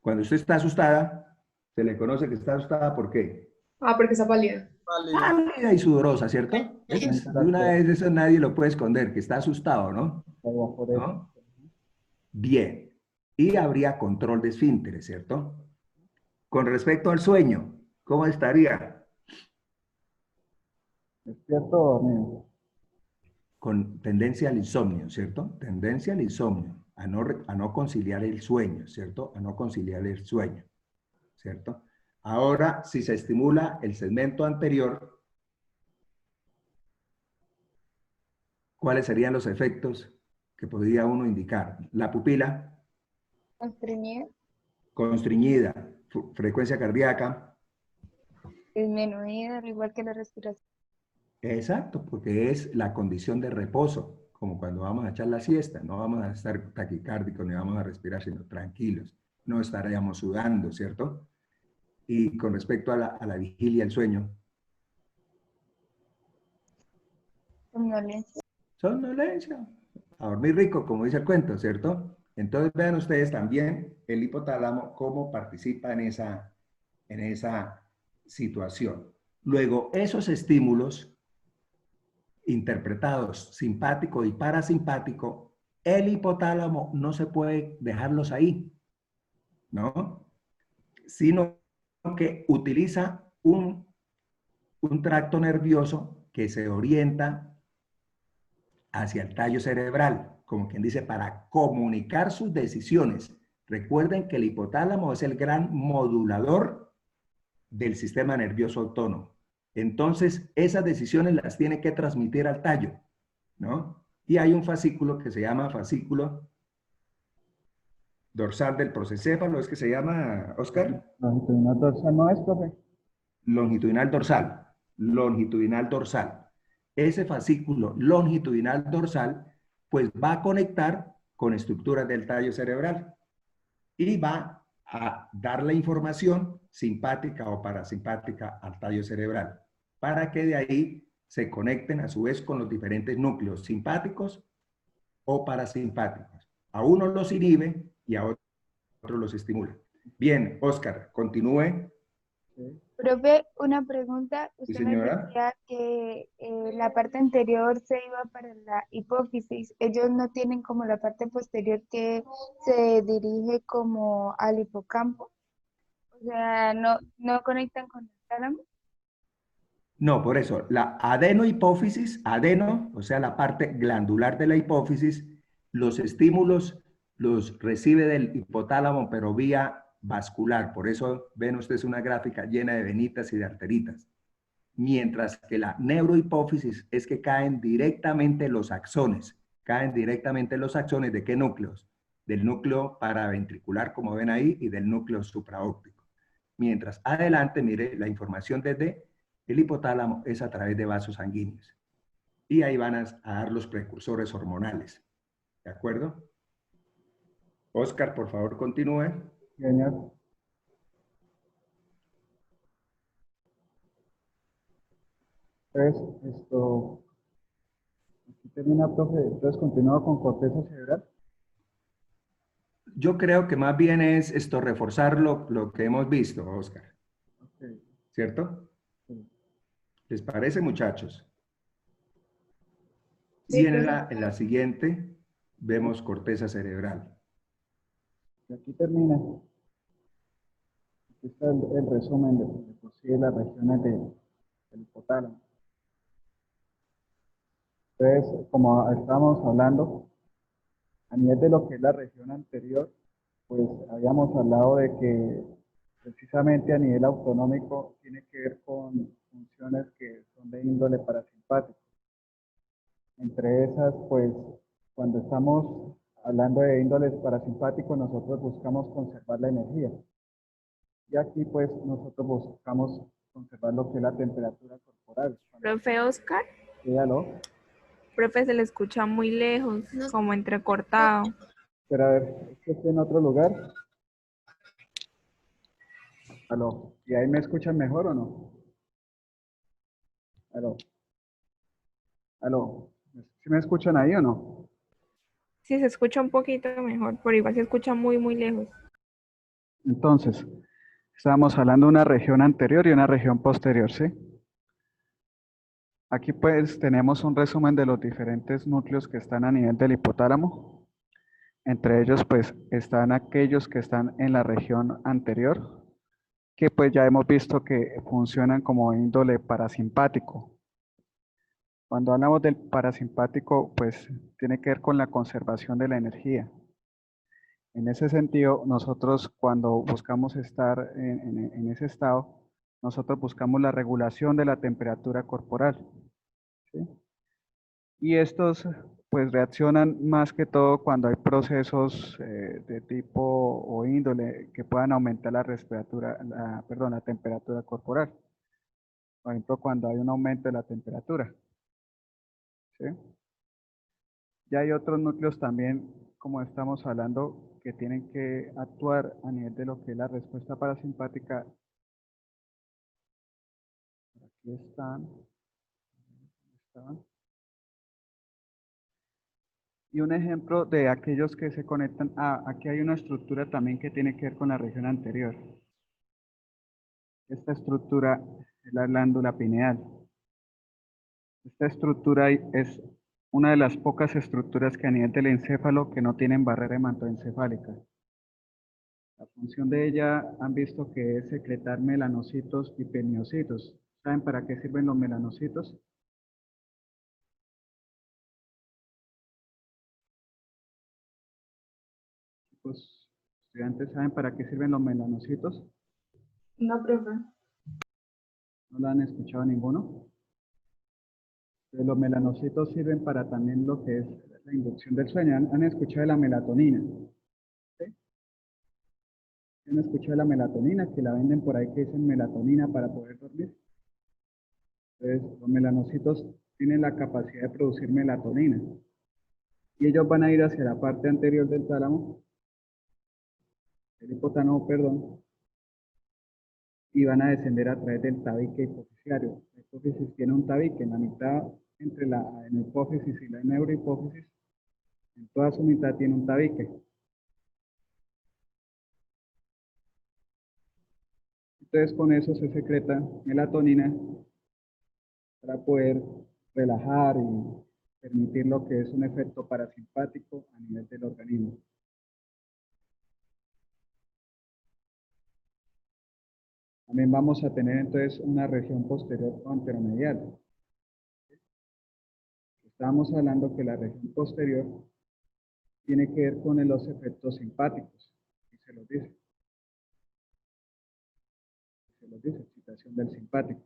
Cuando usted está asustada, se le conoce que está asustada, ¿por qué? Ah, porque está pálida. Pálida y sudorosa, ¿cierto? De una vez eso nadie lo puede esconder, que está asustado, ¿no? ¿No? Bien. Y habría control de esfínteres, ¿cierto? Con respecto al sueño, ¿cómo estaría? ¿Despierto o dormido? Con tendencia al insomnio, ¿cierto? Tendencia al insomnio, a no conciliar el sueño, ¿cierto? A no conciliar el sueño, ¿cierto? Ahora, si se estimula el segmento anterior, ¿cuáles serían los efectos que podría uno indicar? La pupila Constreñida. constriñida, frecuencia cardíaca. Disminuida, al igual que la respiración. Exacto, porque es la condición de reposo, como cuando vamos a echar la siesta. No vamos a estar taquicárdicos ni vamos a respirar, sino tranquilos. No estaríamos sudando, ¿cierto? Y con respecto a la vigilia, el sueño. Somnolencia. Somnolencia. A dormir rico, como dice el cuento, ¿cierto? Entonces vean ustedes también el hipotálamo cómo participa en esa situación. Luego, esos estímulos interpretados simpático y parasimpático, el hipotálamo no se puede dejarlos ahí, ¿no? Sino que utiliza un tracto nervioso que se orienta hacia el tallo cerebral, como quien dice, para comunicar sus decisiones. Recuerden que el hipotálamo es el gran modulador del sistema nervioso autónomo. Entonces, esas decisiones las tiene que transmitir al tallo, ¿no? Y hay un fascículo que se llama fascículo dorsal del procescéfalo, ¿es que se llama, Oscar? Longitudinal dorsal no es, profe. Longitudinal dorsal. Longitudinal dorsal. Ese fascículo longitudinal dorsal, pues va a conectar con estructuras del tallo cerebral y va a dar la información simpática o parasimpática al tallo cerebral, para que de ahí se conecten a su vez con los diferentes núcleos simpáticos o parasimpáticos. A uno los inhibe y a otros los estimula. Bien, Oscar, continúe. Profe, una pregunta. Sí, Usted me señora. decía que la parte anterior se iba para la hipófisis. Ellos no tienen como la parte posterior que se dirige como al hipocampo. O sea, no conectan con el tálamo. No, por eso, la adenohipófisis, adeno, o sea, la parte glandular de la hipófisis, los estímulos los recibe del hipotálamo, pero vía vascular. Por eso ven ustedes una gráfica llena de venitas y de arteritas. Mientras que la neurohipófisis es que caen directamente los axones. Caen directamente los axones ¿de qué núcleos? Del núcleo paraventricular, como ven ahí, y del núcleo supraóptico. Mientras adelante, mire, la información desde el hipotálamo es a través de vasos sanguíneos. Y ahí van a dar los precursores hormonales. ¿De acuerdo? Oscar, por favor, continúe. Señor. Entonces, aquí termina, profe. Entonces, continúa con corteza cerebral. Yo creo que más bien es esto reforzar lo que hemos visto, Oscar. Okay. ¿Cierto? Sí. ¿Les parece, muchachos? Sí, Y en profe. la siguiente vemos corteza cerebral. Y aquí termina. Aquí está el resumen de por sí de las regiones del hipotálamo. Entonces, como estábamos hablando, a nivel de lo que es la región anterior, pues habíamos hablado de que precisamente a nivel autonómico tiene que ver con funciones que son de índole parasimpático. Entre esas, pues, cuando estamos hablando de índoles parasimpáticos, nosotros buscamos conservar la energía. Y aquí, pues, nosotros buscamos conservar lo que es la temperatura corporal. Profe Oscar, Dígalo. profe, se le escucha muy lejos, como entrecortado. Pero a ver, ¿es que estoy en otro lugar? Aló. ¿Y ahí me escuchan mejor o no? Aló. Aló. ¿Sí me escuchan ahí o no? Sí, se escucha un poquito mejor, pero igual se escucha muy, muy lejos. Entonces, estábamos hablando de una región anterior y una región posterior, ¿sí? Aquí pues tenemos un resumen de los diferentes núcleos que están a nivel del hipotálamo. Entre ellos pues están aquellos que están en la región anterior, que pues ya hemos visto que funcionan como índole parasimpático. Cuando hablamos del parasimpático, pues tiene que ver con la conservación de la energía. En ese sentido, nosotros cuando buscamos estar en ese estado, nosotros buscamos la regulación de la temperatura corporal, ¿sí? Y estos pues reaccionan más que todo cuando hay procesos de tipo o índole que puedan aumentar la la temperatura corporal. Por ejemplo, cuando hay un aumento de la temperatura, ¿sí? Ya hay otros núcleos también, como estamos hablando, que tienen que actuar a nivel de lo que es la respuesta parasimpática. Aquí están. Y un ejemplo de aquellos que se conectan, aquí hay una estructura también que tiene que ver con la región anterior. Esta estructura es la glándula pineal. Esta estructura es una de las pocas estructuras que a nivel del encéfalo que no tienen barrera hematoencefálica. La función de ella han visto que es secretar melanocitos y pemiocitos. ¿Saben para qué sirven los melanocitos? Chicos, estudiantes, ¿saben para qué sirven los melanocitos? No, profe. ¿No lo han escuchado ninguno? Los melanocitos sirven para también lo que es la inducción del sueño. ¿Han escuchado de la melatonina? ¿Sí? ¿Han escuchado de la melatonina? Que la venden por ahí que dicen melatonina para poder dormir. Entonces, los melanocitos tienen la capacidad de producir melatonina. Y ellos van a ir hacia la parte anterior del tálamo, el hipotálamo, perdón, y van a descender a través del tabique hipofisiario. La hipófisis tiene un tabique en la mitad entre la hipófisis y la neurohipófisis. En toda su mitad tiene un tabique. Entonces con eso se secreta melatonina para poder relajar y permitir lo que es un efecto parasimpático a nivel del organismo. También vamos a tener entonces una región posterior o anteromedial. Estábamos hablando que la región posterior tiene que ver con los efectos simpáticos. Y se los dice. Se los dice, excitación del simpático.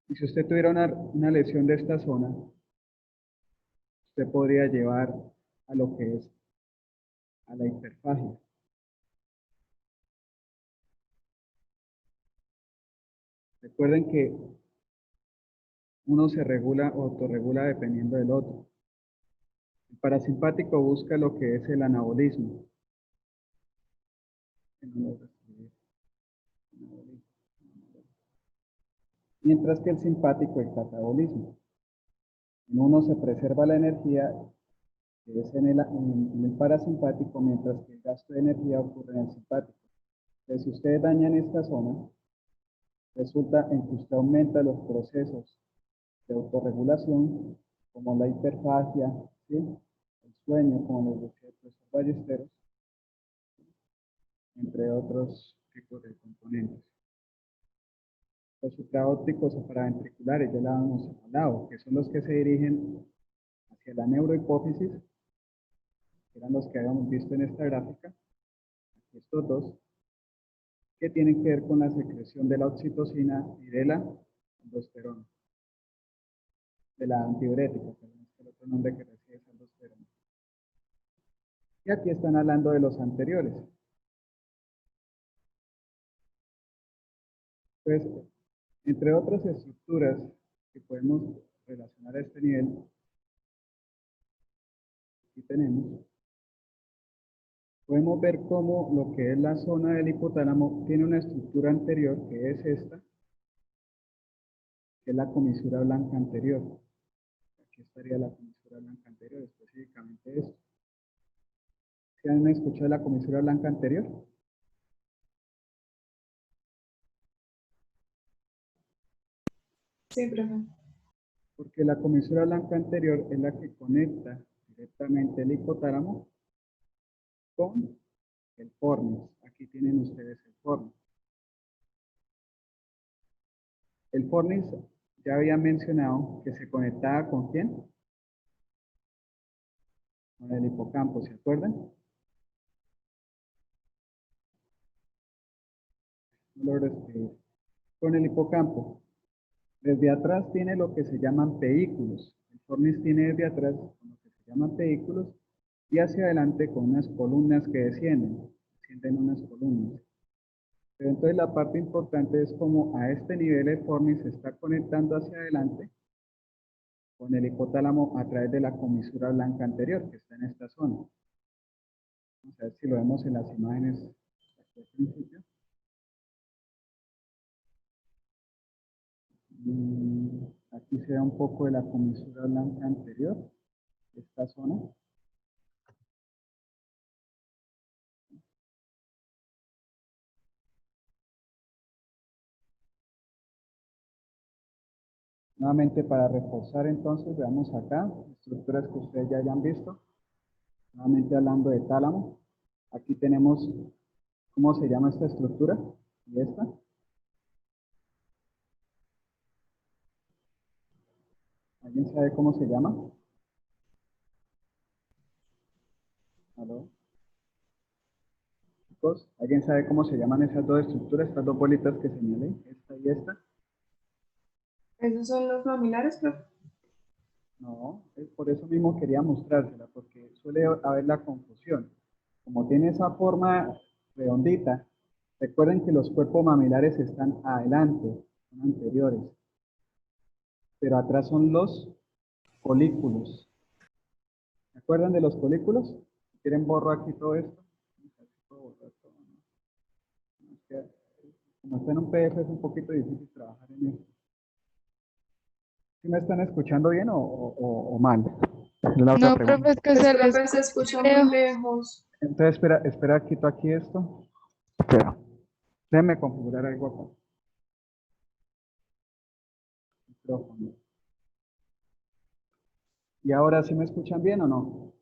Y si usted tuviera una lesión de esta zona, usted podría llevar a lo que es a la hiperfagia. Recuerden que uno se regula o autorregula dependiendo del otro. El parasimpático busca lo que es el anabolismo. Mientras que el simpático el catabolismo. En uno se preserva la energía que es en el parasimpático, mientras que el gasto de energía ocurre en el simpático. Entonces, si ustedes dañan esta zona, resulta en que usted aumenta los procesos de autorregulación, como la hiperfagia, ¿sí? El sueño, como les decía el profesor Ballesteros, entre otros tipos de componentes. Los supraópticos o paraventriculares, ya la hemos hablado, que son los que se dirigen hacia la neurohipófisis, que eran los que habíamos visto en esta gráfica, estos dos, que tienen que ver con la secreción de la oxitocina y de la aldosterona, de la antidiurética, perdón, es el otro nombre que recibe es aldosterona. Y aquí están hablando de los anteriores. Pues, entre otras estructuras que podemos relacionar a este nivel, aquí podemos ver cómo lo que es la zona del hipotálamo tiene una estructura anterior, que es esta, que es la comisura blanca anterior. Aquí estaría la comisura blanca anterior, específicamente esto. ¿Se han escuchado la comisura blanca anterior? Sí, profe. Porque la comisura blanca anterior es la que conecta directamente el hipotálamo con el fornix. Aquí tienen ustedes el fornix. El fornix ya había mencionado que se conectaba ¿con quién? Con el hipocampo, ¿se acuerdan? No logro escribir. Con el hipocampo. Desde atrás tiene lo que se llaman pedículos. El fornix tiene desde atrás lo que se llaman pedículos y hacia adelante con unas columnas que descienden unas columnas. Pero entonces la parte importante es como a este nivel el fornix se está conectando hacia adelante con el hipotálamo a través de la comisura blanca anterior que está en esta zona. Vamos a ver si lo vemos en las imágenes aquí al principio. Aquí se ve un poco de la comisura blanca anterior, esta zona. Nuevamente para reforzar entonces, veamos acá, estructuras que ustedes ya hayan visto. Nuevamente hablando de tálamo. Aquí tenemos, ¿cómo se llama esta estructura? ¿Y esta? ¿Alguien sabe cómo se llama? ¿Aló? Chicos, ¿alguien sabe cómo se llaman esas dos estructuras, estas dos bolitas que señalé, esta y esta? ¿Esos son los mamilares, profe? No, por eso mismo quería mostrársela, porque suele haber la confusión. Como tiene esa forma redondita, recuerden que los cuerpos mamilares están adelante, son anteriores, pero atrás son los folículos. ¿Se acuerdan de los folículos? Si quieren borro aquí todo esto. Como está en un PDF es un poquito difícil trabajar en esto. ¿Sí me están escuchando bien o mal? Es la otra No, pregunta. profe, es que se les Profe, se escucha lejos. muy lejos. Entonces, espera, quito aquí esto. Espera. Déjenme configurar algo acá. Micrófono. ¿Y ahora sí me escuchan bien o no?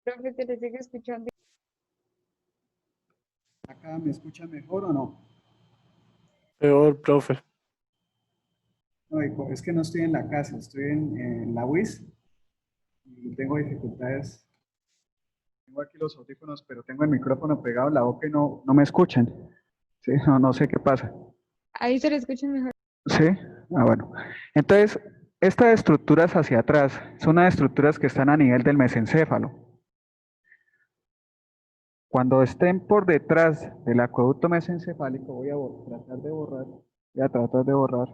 Profe, se les sigue escuchando. ¿Acá me escuchan mejor o no? Peor, profe. No, es que no estoy en la casa, estoy en la UIS y tengo dificultades. Tengo aquí los audífonos, pero tengo el micrófono pegado en la boca y no me escuchan. Sí, no sé qué pasa. Ahí se le escucha mejor. Sí, bueno. Entonces, estas estructuras hacia atrás son unas estructuras que están a nivel del mesencéfalo. Cuando estén por detrás del acueducto mesencefálico, voy a tratar de borrar.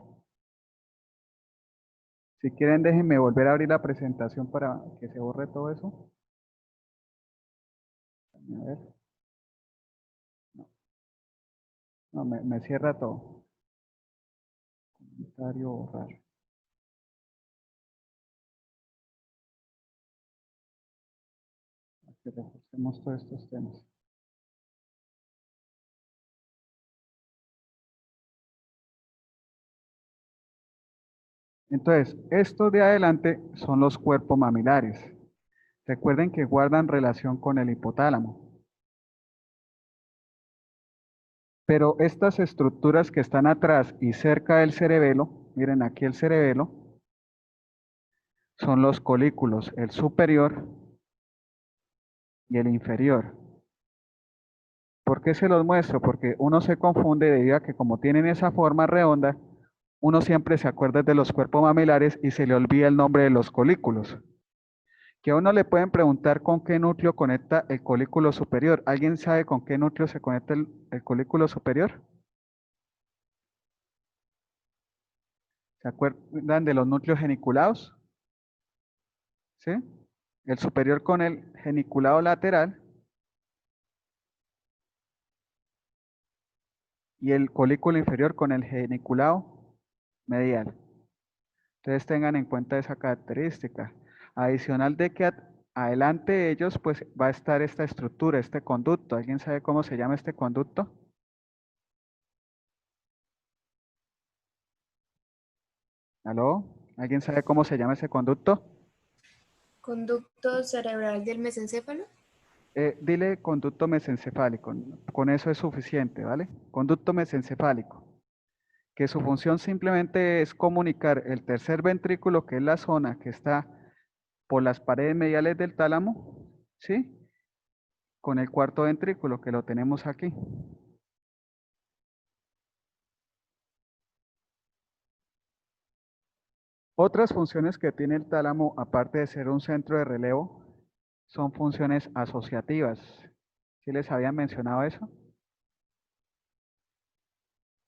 Si quieren, déjenme volver a abrir la presentación para que se borre todo eso. A ver. No, me cierra todo. Comentario, borrar. Que reforcemos todos estos temas. Entonces, estos de adelante son los cuerpos mamilares. Recuerden que guardan relación con el hipotálamo. Pero estas estructuras que están atrás y cerca del cerebelo, miren aquí el cerebelo, son los colículos, el superior y el inferior. ¿Por qué se los muestro? Porque uno se confunde debido a que como tienen esa forma redonda, uno siempre se acuerda de los cuerpos mamilares y se le olvida el nombre de los colículos. Que a uno le pueden preguntar con qué núcleo conecta el colículo superior. ¿Alguien sabe con qué núcleo se conecta el colículo superior? ¿Se acuerdan de los núcleos geniculados? ¿Sí? El superior con el geniculado lateral y el colículo inferior con el geniculado medial. Entonces tengan en cuenta esa característica. Adicional de que adelante de ellos pues va a estar esta estructura, este conducto. ¿Alguien sabe cómo se llama este conducto? ¿Aló? ¿Alguien sabe cómo se llama ese conducto? Conducto cerebral del mesencéfalo. Dile conducto mesencefálico. Con eso es suficiente, ¿vale? Conducto mesencefálico. Que su función simplemente es comunicar el tercer ventrículo, que es la zona que está por las paredes mediales del tálamo, ¿sí? Con el cuarto ventrículo, que lo tenemos aquí. Otras funciones que tiene el tálamo, aparte de ser un centro de relevo, son funciones asociativas. ¿Sí les habían mencionado eso?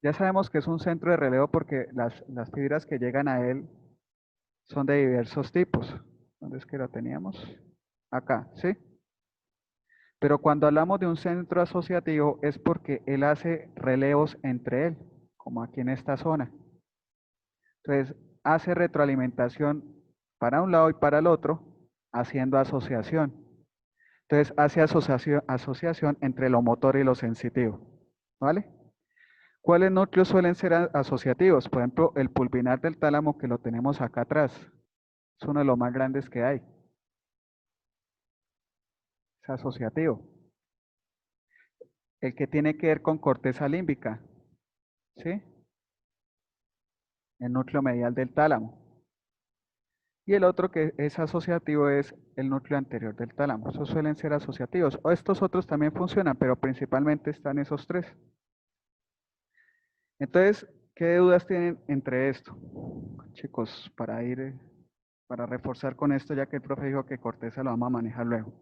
Ya sabemos que es un centro de relevo porque las fibras que llegan a él son de diversos tipos. ¿Dónde es que lo teníamos? Acá, ¿sí? Pero cuando hablamos de un centro asociativo es porque él hace relevos entre él, como aquí en esta zona. Entonces, hace retroalimentación para un lado y para el otro, haciendo asociación. Entonces, hace asociación entre lo motor y lo sensitivo. ¿Vale? ¿Cuáles núcleos suelen ser asociativos? Por ejemplo, el pulvinar del tálamo que lo tenemos acá atrás. Es uno de los más grandes que hay. Es asociativo. El que tiene que ver con corteza límbica. ¿Sí? El núcleo medial del tálamo. Y el otro que es asociativo es el núcleo anterior del tálamo. Esos suelen ser asociativos. O estos otros también funcionan, pero principalmente están esos tres. Entonces, ¿qué dudas tienen entre esto? Chicos, para reforzar con esto, ya que el profe dijo que corteza lo vamos a manejar luego.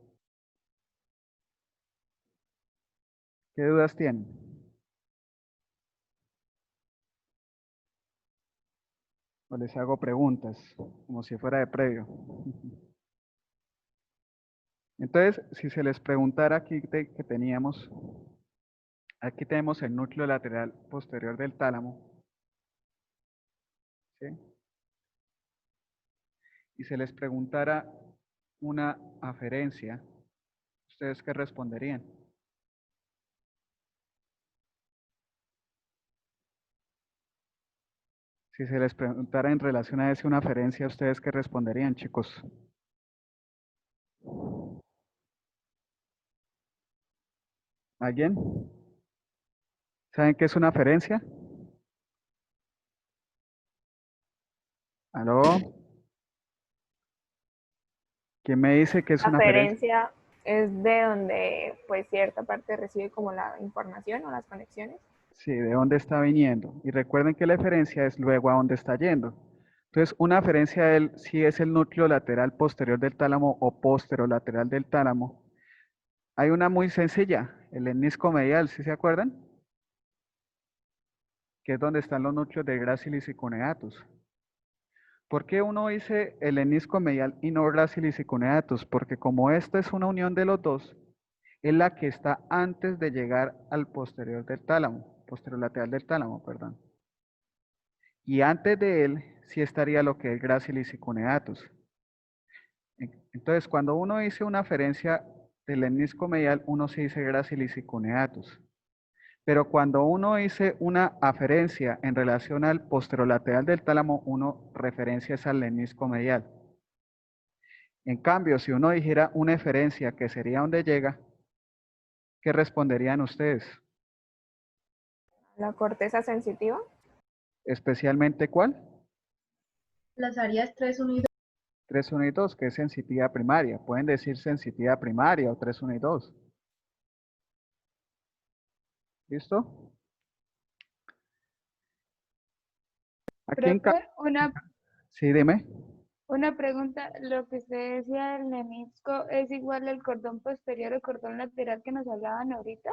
¿Qué dudas tienen? O les hago preguntas, como si fuera de previo. Entonces, si se les preguntara aquí que teníamos, aquí tenemos el núcleo lateral posterior del tálamo, ¿sí? Y se les preguntara una aferencia, ¿ustedes qué responderían? Si se les preguntara en relación a eso una aferencia, ¿ustedes qué responderían, chicos? ¿Alguien? ¿Saben qué es una aferencia? ¿Aló? ¿Quién me dice que es La una aferencia? aferencia es de donde pues cierta parte recibe como la información o las conexiones. Sí, de dónde está viniendo. Y recuerden que la eferencia es luego a dónde está yendo. Entonces, una aferencia si es el núcleo lateral posterior del tálamo o posterolateral del tálamo. Hay una muy sencilla, el lemnisco medial, ¿sí se acuerdan? Que es donde están los núcleos de Gracilis y cuneatus. ¿Por qué uno dice el lemnisco medial y no Gracilis y cuneatus? Porque como esta es una unión de los dos, es la que está antes de llegar al posterior del tálamo, posterolateral del tálamo, perdón. Y antes de él sí estaría lo que es Gracilis y cuneatus. Entonces, cuando uno dice una aferencia del lemnisco medial, uno sí dice Gracilis y cuneatus. Pero cuando uno dice una aferencia en relación al posterolateral del tálamo, uno referencia es al lemnisco medial. En cambio, si uno dijera una eferencia que sería donde llega, ¿qué responderían ustedes? La corteza sensitiva. ¿Especialmente cuál? Las áreas 3, 1 y 2. 3, 1 y 2, que es sensitividad primaria. Pueden decir sensitividad primaria o 3, 1 y 2. ¿Listo? Aquí en Profe, Sí, dime. una pregunta, lo que usted decía del menisco es igual al cordón posterior o cordón lateral que nos hablaban ahorita.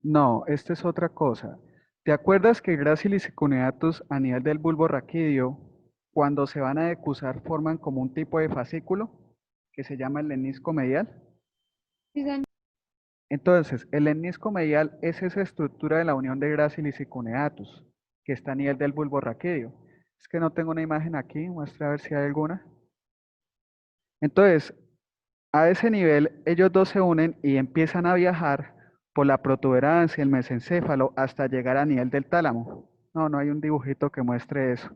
No, esta es otra cosa. ¿Te acuerdas que Gracilis y cuneatus a nivel del bulbo raquídeo, cuando se van a decusar, forman como un tipo de fascículo que se llama el lemnisco medial? Sí, señor. Entonces, el lemnisco medial es esa estructura de la unión de Gracilis y cuneatus, que está a nivel del bulbo raquídeo. Es que no tengo una imagen aquí, muestra a ver si hay alguna. Entonces, a ese nivel, ellos dos se unen y empiezan a viajar por la protuberancia, el mesencéfalo, hasta llegar a nivel del tálamo. No, no hay un dibujito que muestre eso.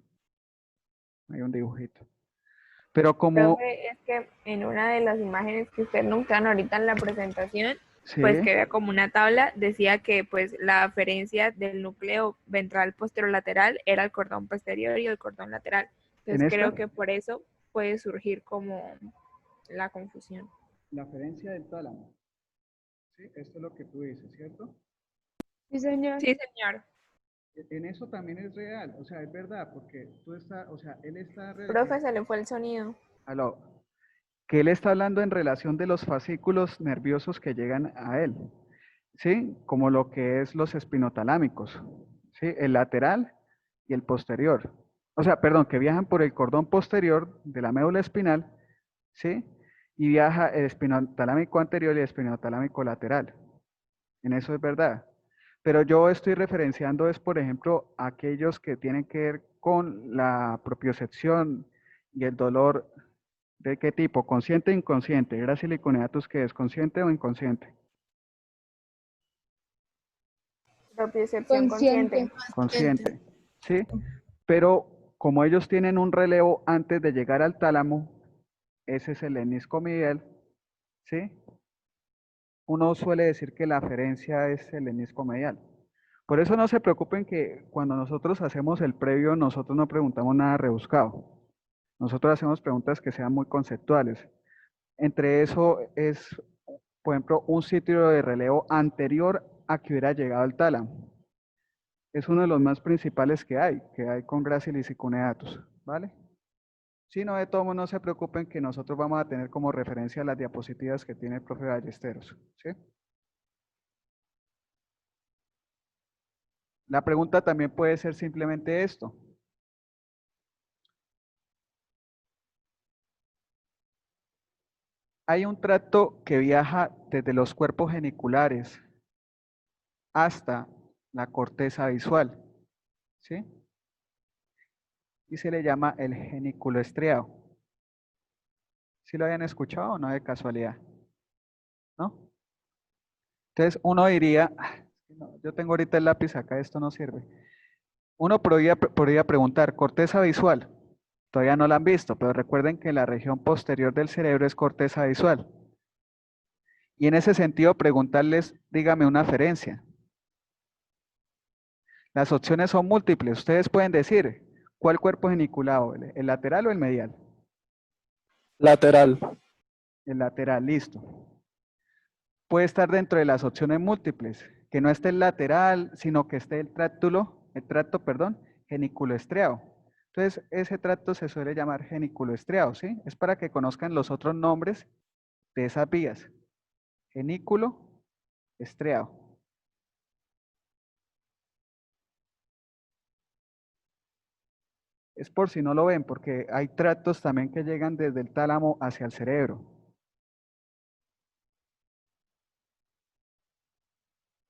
No hay un dibujito. Pero como, Profe, es que en una de las imágenes que ustedes mostraron ahorita en la presentación, pues sí, que había como una tabla, decía que pues la aferencia del núcleo ventral posterolateral era el cordón posterior y el cordón lateral. en Entonces esta, creo que por eso puede surgir como la confusión. la aferencia del tálamo. Sí, esto es lo que tú dices, ¿cierto? Sí, señor. Sí, señor. En eso también es real, o sea, es verdad, porque tú estás, o sea, él está, Profe, se le fue el sonido. aló, que él está hablando en relación de los fascículos nerviosos que llegan a él, ¿sí? Como lo que es los espinotalámicos, ¿sí? El lateral y el posterior. O sea, perdón, que viajan por el cordón posterior de la médula espinal, ¿sí? Y viaja el espinotalámico anterior y el espinotalámico lateral. En eso es verdad. Pero yo estoy referenciando es, por ejemplo, aquellos que tienen que ver con la propiocepción y el dolor. ¿De qué tipo? ¿Consciente o inconsciente? ¿Era siliconeatus que es consciente o inconsciente? Propiocepción Consciente. consciente. Consciente. ¿Sí? Pero como ellos tienen un relevo antes de llegar al tálamo, ese es el lemnisco medial, ¿sí? Uno suele decir que la aferencia es el lemnisco medial. Por eso no se preocupen que cuando nosotros hacemos el previo, nosotros no preguntamos nada rebuscado. Nosotros hacemos preguntas que sean muy conceptuales. Entre eso es, por ejemplo, un sitio de relevo anterior a que hubiera llegado al tálamo. Es uno de los más principales que hay con Gracilis y cuneatus, ¿vale? Si no, de todo modo, no se preocupen que nosotros vamos a tener como referencia las diapositivas que tiene el profe Ballesteros, ¿sí? La pregunta también puede ser simplemente esto. Hay un tracto que viaja desde los cuerpos geniculares hasta la corteza visual, ¿sí? Y se le llama el genículo estriado. ¿Sí lo habían escuchado o no de casualidad? ¿No? Entonces uno diría, "No, yo tengo ahorita el lápiz acá, esto no sirve". Uno podría preguntar, corteza visual. Todavía no la han visto, pero recuerden que la región posterior del cerebro es corteza visual. Y en ese sentido, preguntarles, dígame una aferencia. Las opciones son múltiples. Ustedes pueden decir, ¿cuál cuerpo geniculado? ¿El lateral o el medial? Lateral. El lateral, listo. Puede estar dentro de las opciones múltiples, que no esté el lateral, sino que esté el tracto, perdón, geniculoestriado. Entonces, ese tracto se suele llamar geniculoestriado, ¿sí? Es para que conozcan los otros nombres de esas vías. Genículo estriado. Es por si no lo ven, porque hay tractos también que llegan desde el tálamo hacia el cerebro.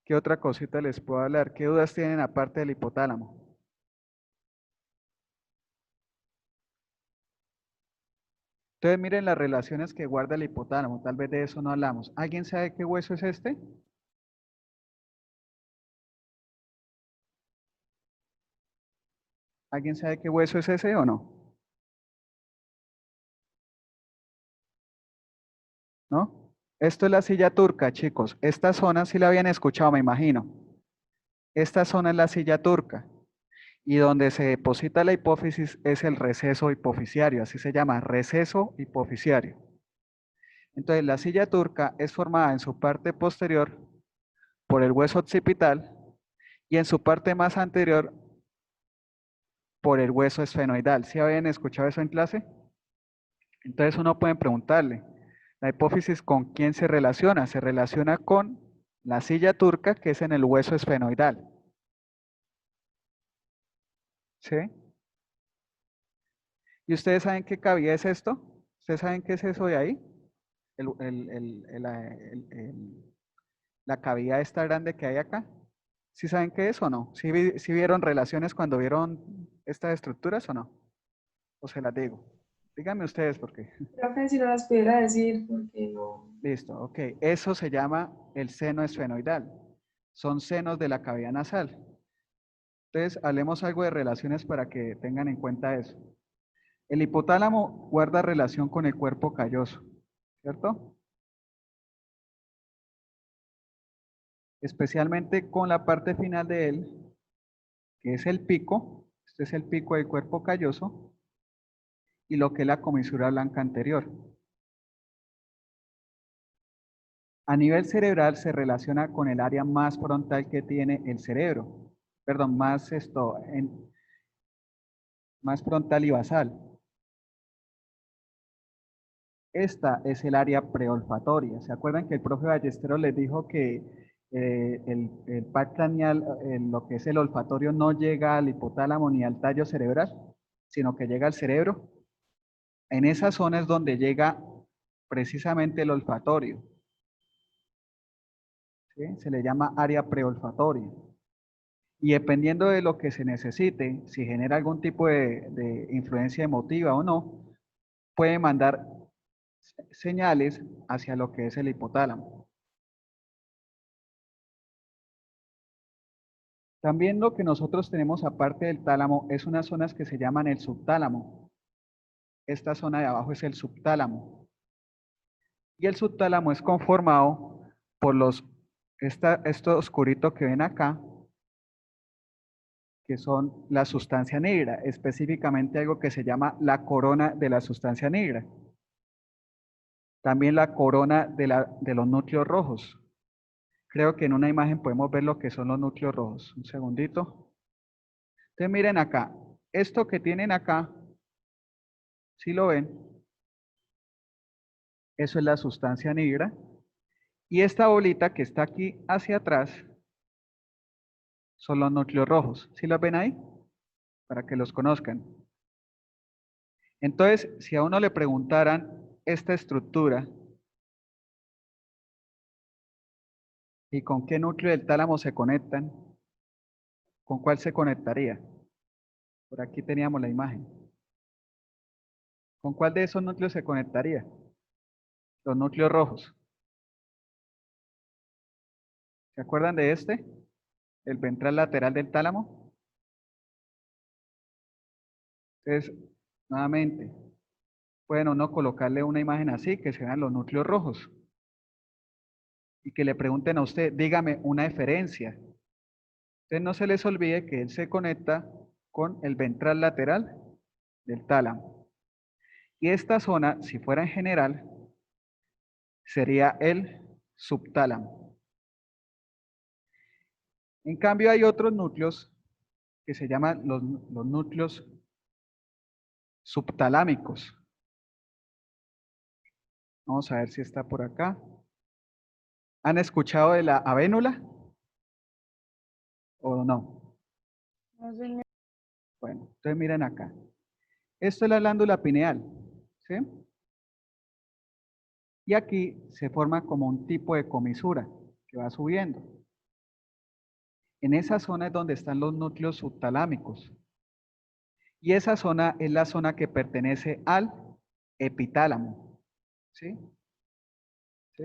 ¿Qué otra cosita les puedo hablar? ¿Qué dudas tienen aparte del hipotálamo? Entonces miren las relaciones que guarda el hipotálamo. Tal vez de eso no hablamos. ¿Alguien sabe qué hueso es este? ¿Alguien sabe qué hueso es ese o no? ¿No? Esto es la silla turca, chicos. Esta zona sí la habían escuchado, me imagino. Esta zona es la silla turca. Y donde se deposita la hipófisis es el receso hipofisiario. Así se llama, receso hipofisiario. Entonces, la silla turca es formada en su parte posterior por el hueso occipital y en su parte más anterior por el hueso esfenoidal. ¿Sí habían escuchado eso en clase? Entonces uno puede preguntarle, ¿la hipófisis con quién se relaciona? Se relaciona con la silla turca, que es en el hueso esfenoidal. ¿Sí? ¿Y ustedes saben qué cavidad es esto? ¿Ustedes saben qué es eso de ahí? La cavidad esta grande que hay acá. ¿Sí saben qué es o no? ¿Sí vieron relaciones cuando vieron estas estructuras o no? ¿O se las digo? Díganme ustedes por qué. Profe, si no las pudiera decir, porque no. Listo, ok. Eso se llama el seno esfenoidal. Son senos de la cavidad nasal. Entonces, hablemos algo de relaciones para que tengan en cuenta eso. El hipotálamo guarda relación con el cuerpo calloso, ¿cierto? Especialmente con la parte final de él, que es el pico. Este es el pico del cuerpo calloso. Y lo que es la comisura blanca anterior. A nivel cerebral se relaciona con el área más frontal que tiene el cerebro. Perdón, más frontal y basal. Esta es el área preolfatoria. ¿Se acuerdan que el profe Ballesteros les dijo que el par craneal, lo que es el olfatorio, no llega al hipotálamo ni al tallo cerebral, sino que llega al cerebro? En esa zona es donde llega precisamente el olfatorio. ¿Sí? Se le llama área preolfatoria. Y dependiendo de lo que se necesite, si genera algún tipo de influencia emotiva o no, puede mandar señales hacia lo que es el hipotálamo. También lo que nosotros tenemos aparte del tálamo es unas zonas que se llaman el subtálamo. Esta zona de abajo es el subtálamo. Y el subtálamo es conformado por esto oscurito que ven acá, que son la sustancia negra, específicamente algo que se llama la corona de la sustancia negra. También la corona de los núcleos rojos. Creo que en una imagen podemos ver lo que son los núcleos rojos. Un segundito. Entonces miren acá. Esto que tienen acá, ¿sí lo ven? Eso es la sustancia negra. Y esta bolita que está aquí hacia atrás son los núcleos rojos. ¿Sí los ven ahí? Para que los conozcan. Entonces, si a uno le preguntaran esta estructura y con qué núcleo del tálamo se conectan, ¿con cuál se conectaría? Por aquí teníamos la imagen. ¿Con cuál de esos núcleos se conectaría? Los núcleos rojos. ¿Se acuerdan de este? El ventral lateral del tálamo. Entonces, nuevamente, pueden uno colocarle una imagen así, que se vean los núcleos rojos. Y que le pregunten a usted, dígame una diferencia Entonces no se les olvide que él se conecta con el ventral lateral del tálamo. Y esta zona, si fuera en general, sería el subtálamo. En cambio, hay otros núcleos que se llaman los núcleos subtalámicos. Vamos a ver si está por acá. ¿Han escuchado de la avénula? ¿O no? No, señor. Bueno, entonces miren acá. Esto es la glándula pineal, ¿sí? Y aquí se forma como un tipo de comisura que va subiendo. En esa zona es donde están los núcleos subtalámicos. Y esa zona es la zona que pertenece al epitálamo, ¿sí? ¿Sí?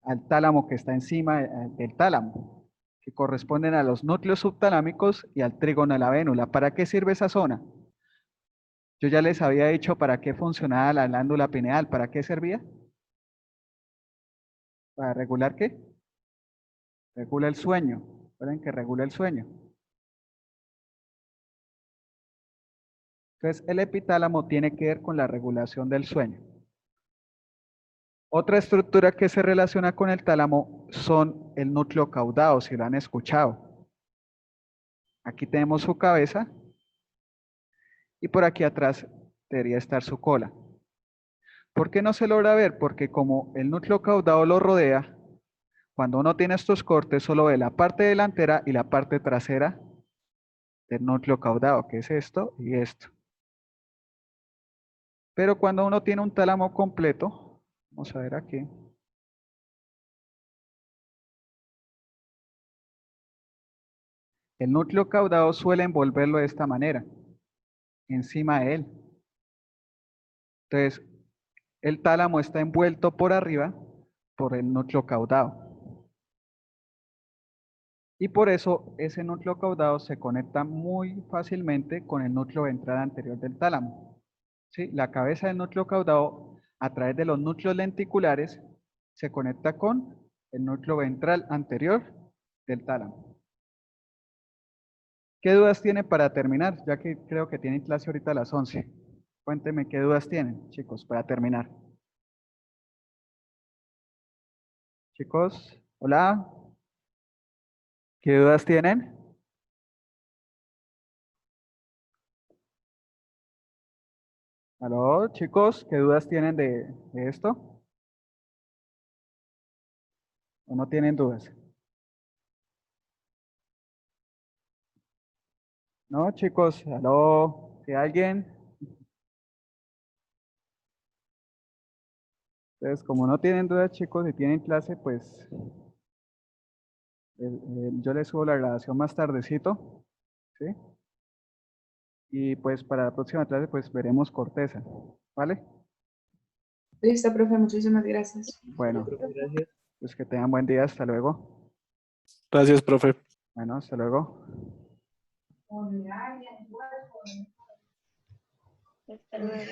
Al tálamo que está encima del tálamo, que corresponden a los núcleos subtalámicos y al trígono de la vénula. ¿Para qué sirve esa zona? Yo ya les había dicho para qué funcionaba la glándula pineal. ¿Para qué servía? ¿Para regular qué? Regula el sueño. Recuerden que regula el sueño. Entonces, el epitálamo tiene que ver con la regulación del sueño. Otra estructura que se relaciona con el tálamo son el núcleo caudado, si lo han escuchado. Aquí tenemos su cabeza y por aquí atrás debería estar su cola. ¿Por qué no se logra ver? Porque como el núcleo caudado lo rodea, cuando uno tiene estos cortes solo ve la parte delantera y la parte trasera del núcleo caudado, que es esto y esto. Pero cuando uno tiene un tálamo completo, vamos a ver aquí. El núcleo caudado suele envolverlo de esta manera, encima de él. Entonces, el tálamo está envuelto por arriba por el núcleo caudado. Y por eso ese núcleo caudado se conecta muy fácilmente con el núcleo ventral anterior del tálamo. ¿Sí? La cabeza del núcleo caudado, a través de los núcleos lenticulares, se conecta con el núcleo ventral anterior del tálamo. ¿Qué dudas tienen para terminar? Ya que creo que tienen clase ahorita a las 11. Cuéntenme qué dudas tienen, chicos, para terminar. Chicos, hola. ¿Qué dudas tienen? ¿Aló, chicos? ¿Qué dudas tienen de esto? ¿O no tienen dudas? ¿No, chicos? ¿Aló? ¿Si alguien? Entonces, como no tienen dudas, chicos, y tienen clase, pues yo les subo la grabación más tardecito, ¿sí? Y pues para la próxima clase, pues veremos corteza, ¿vale? Listo, profe, muchísimas gracias. Bueno, Gracias. pues que tengan buen día, hasta luego. Gracias, profe. Bueno, hasta luego. Hasta luego.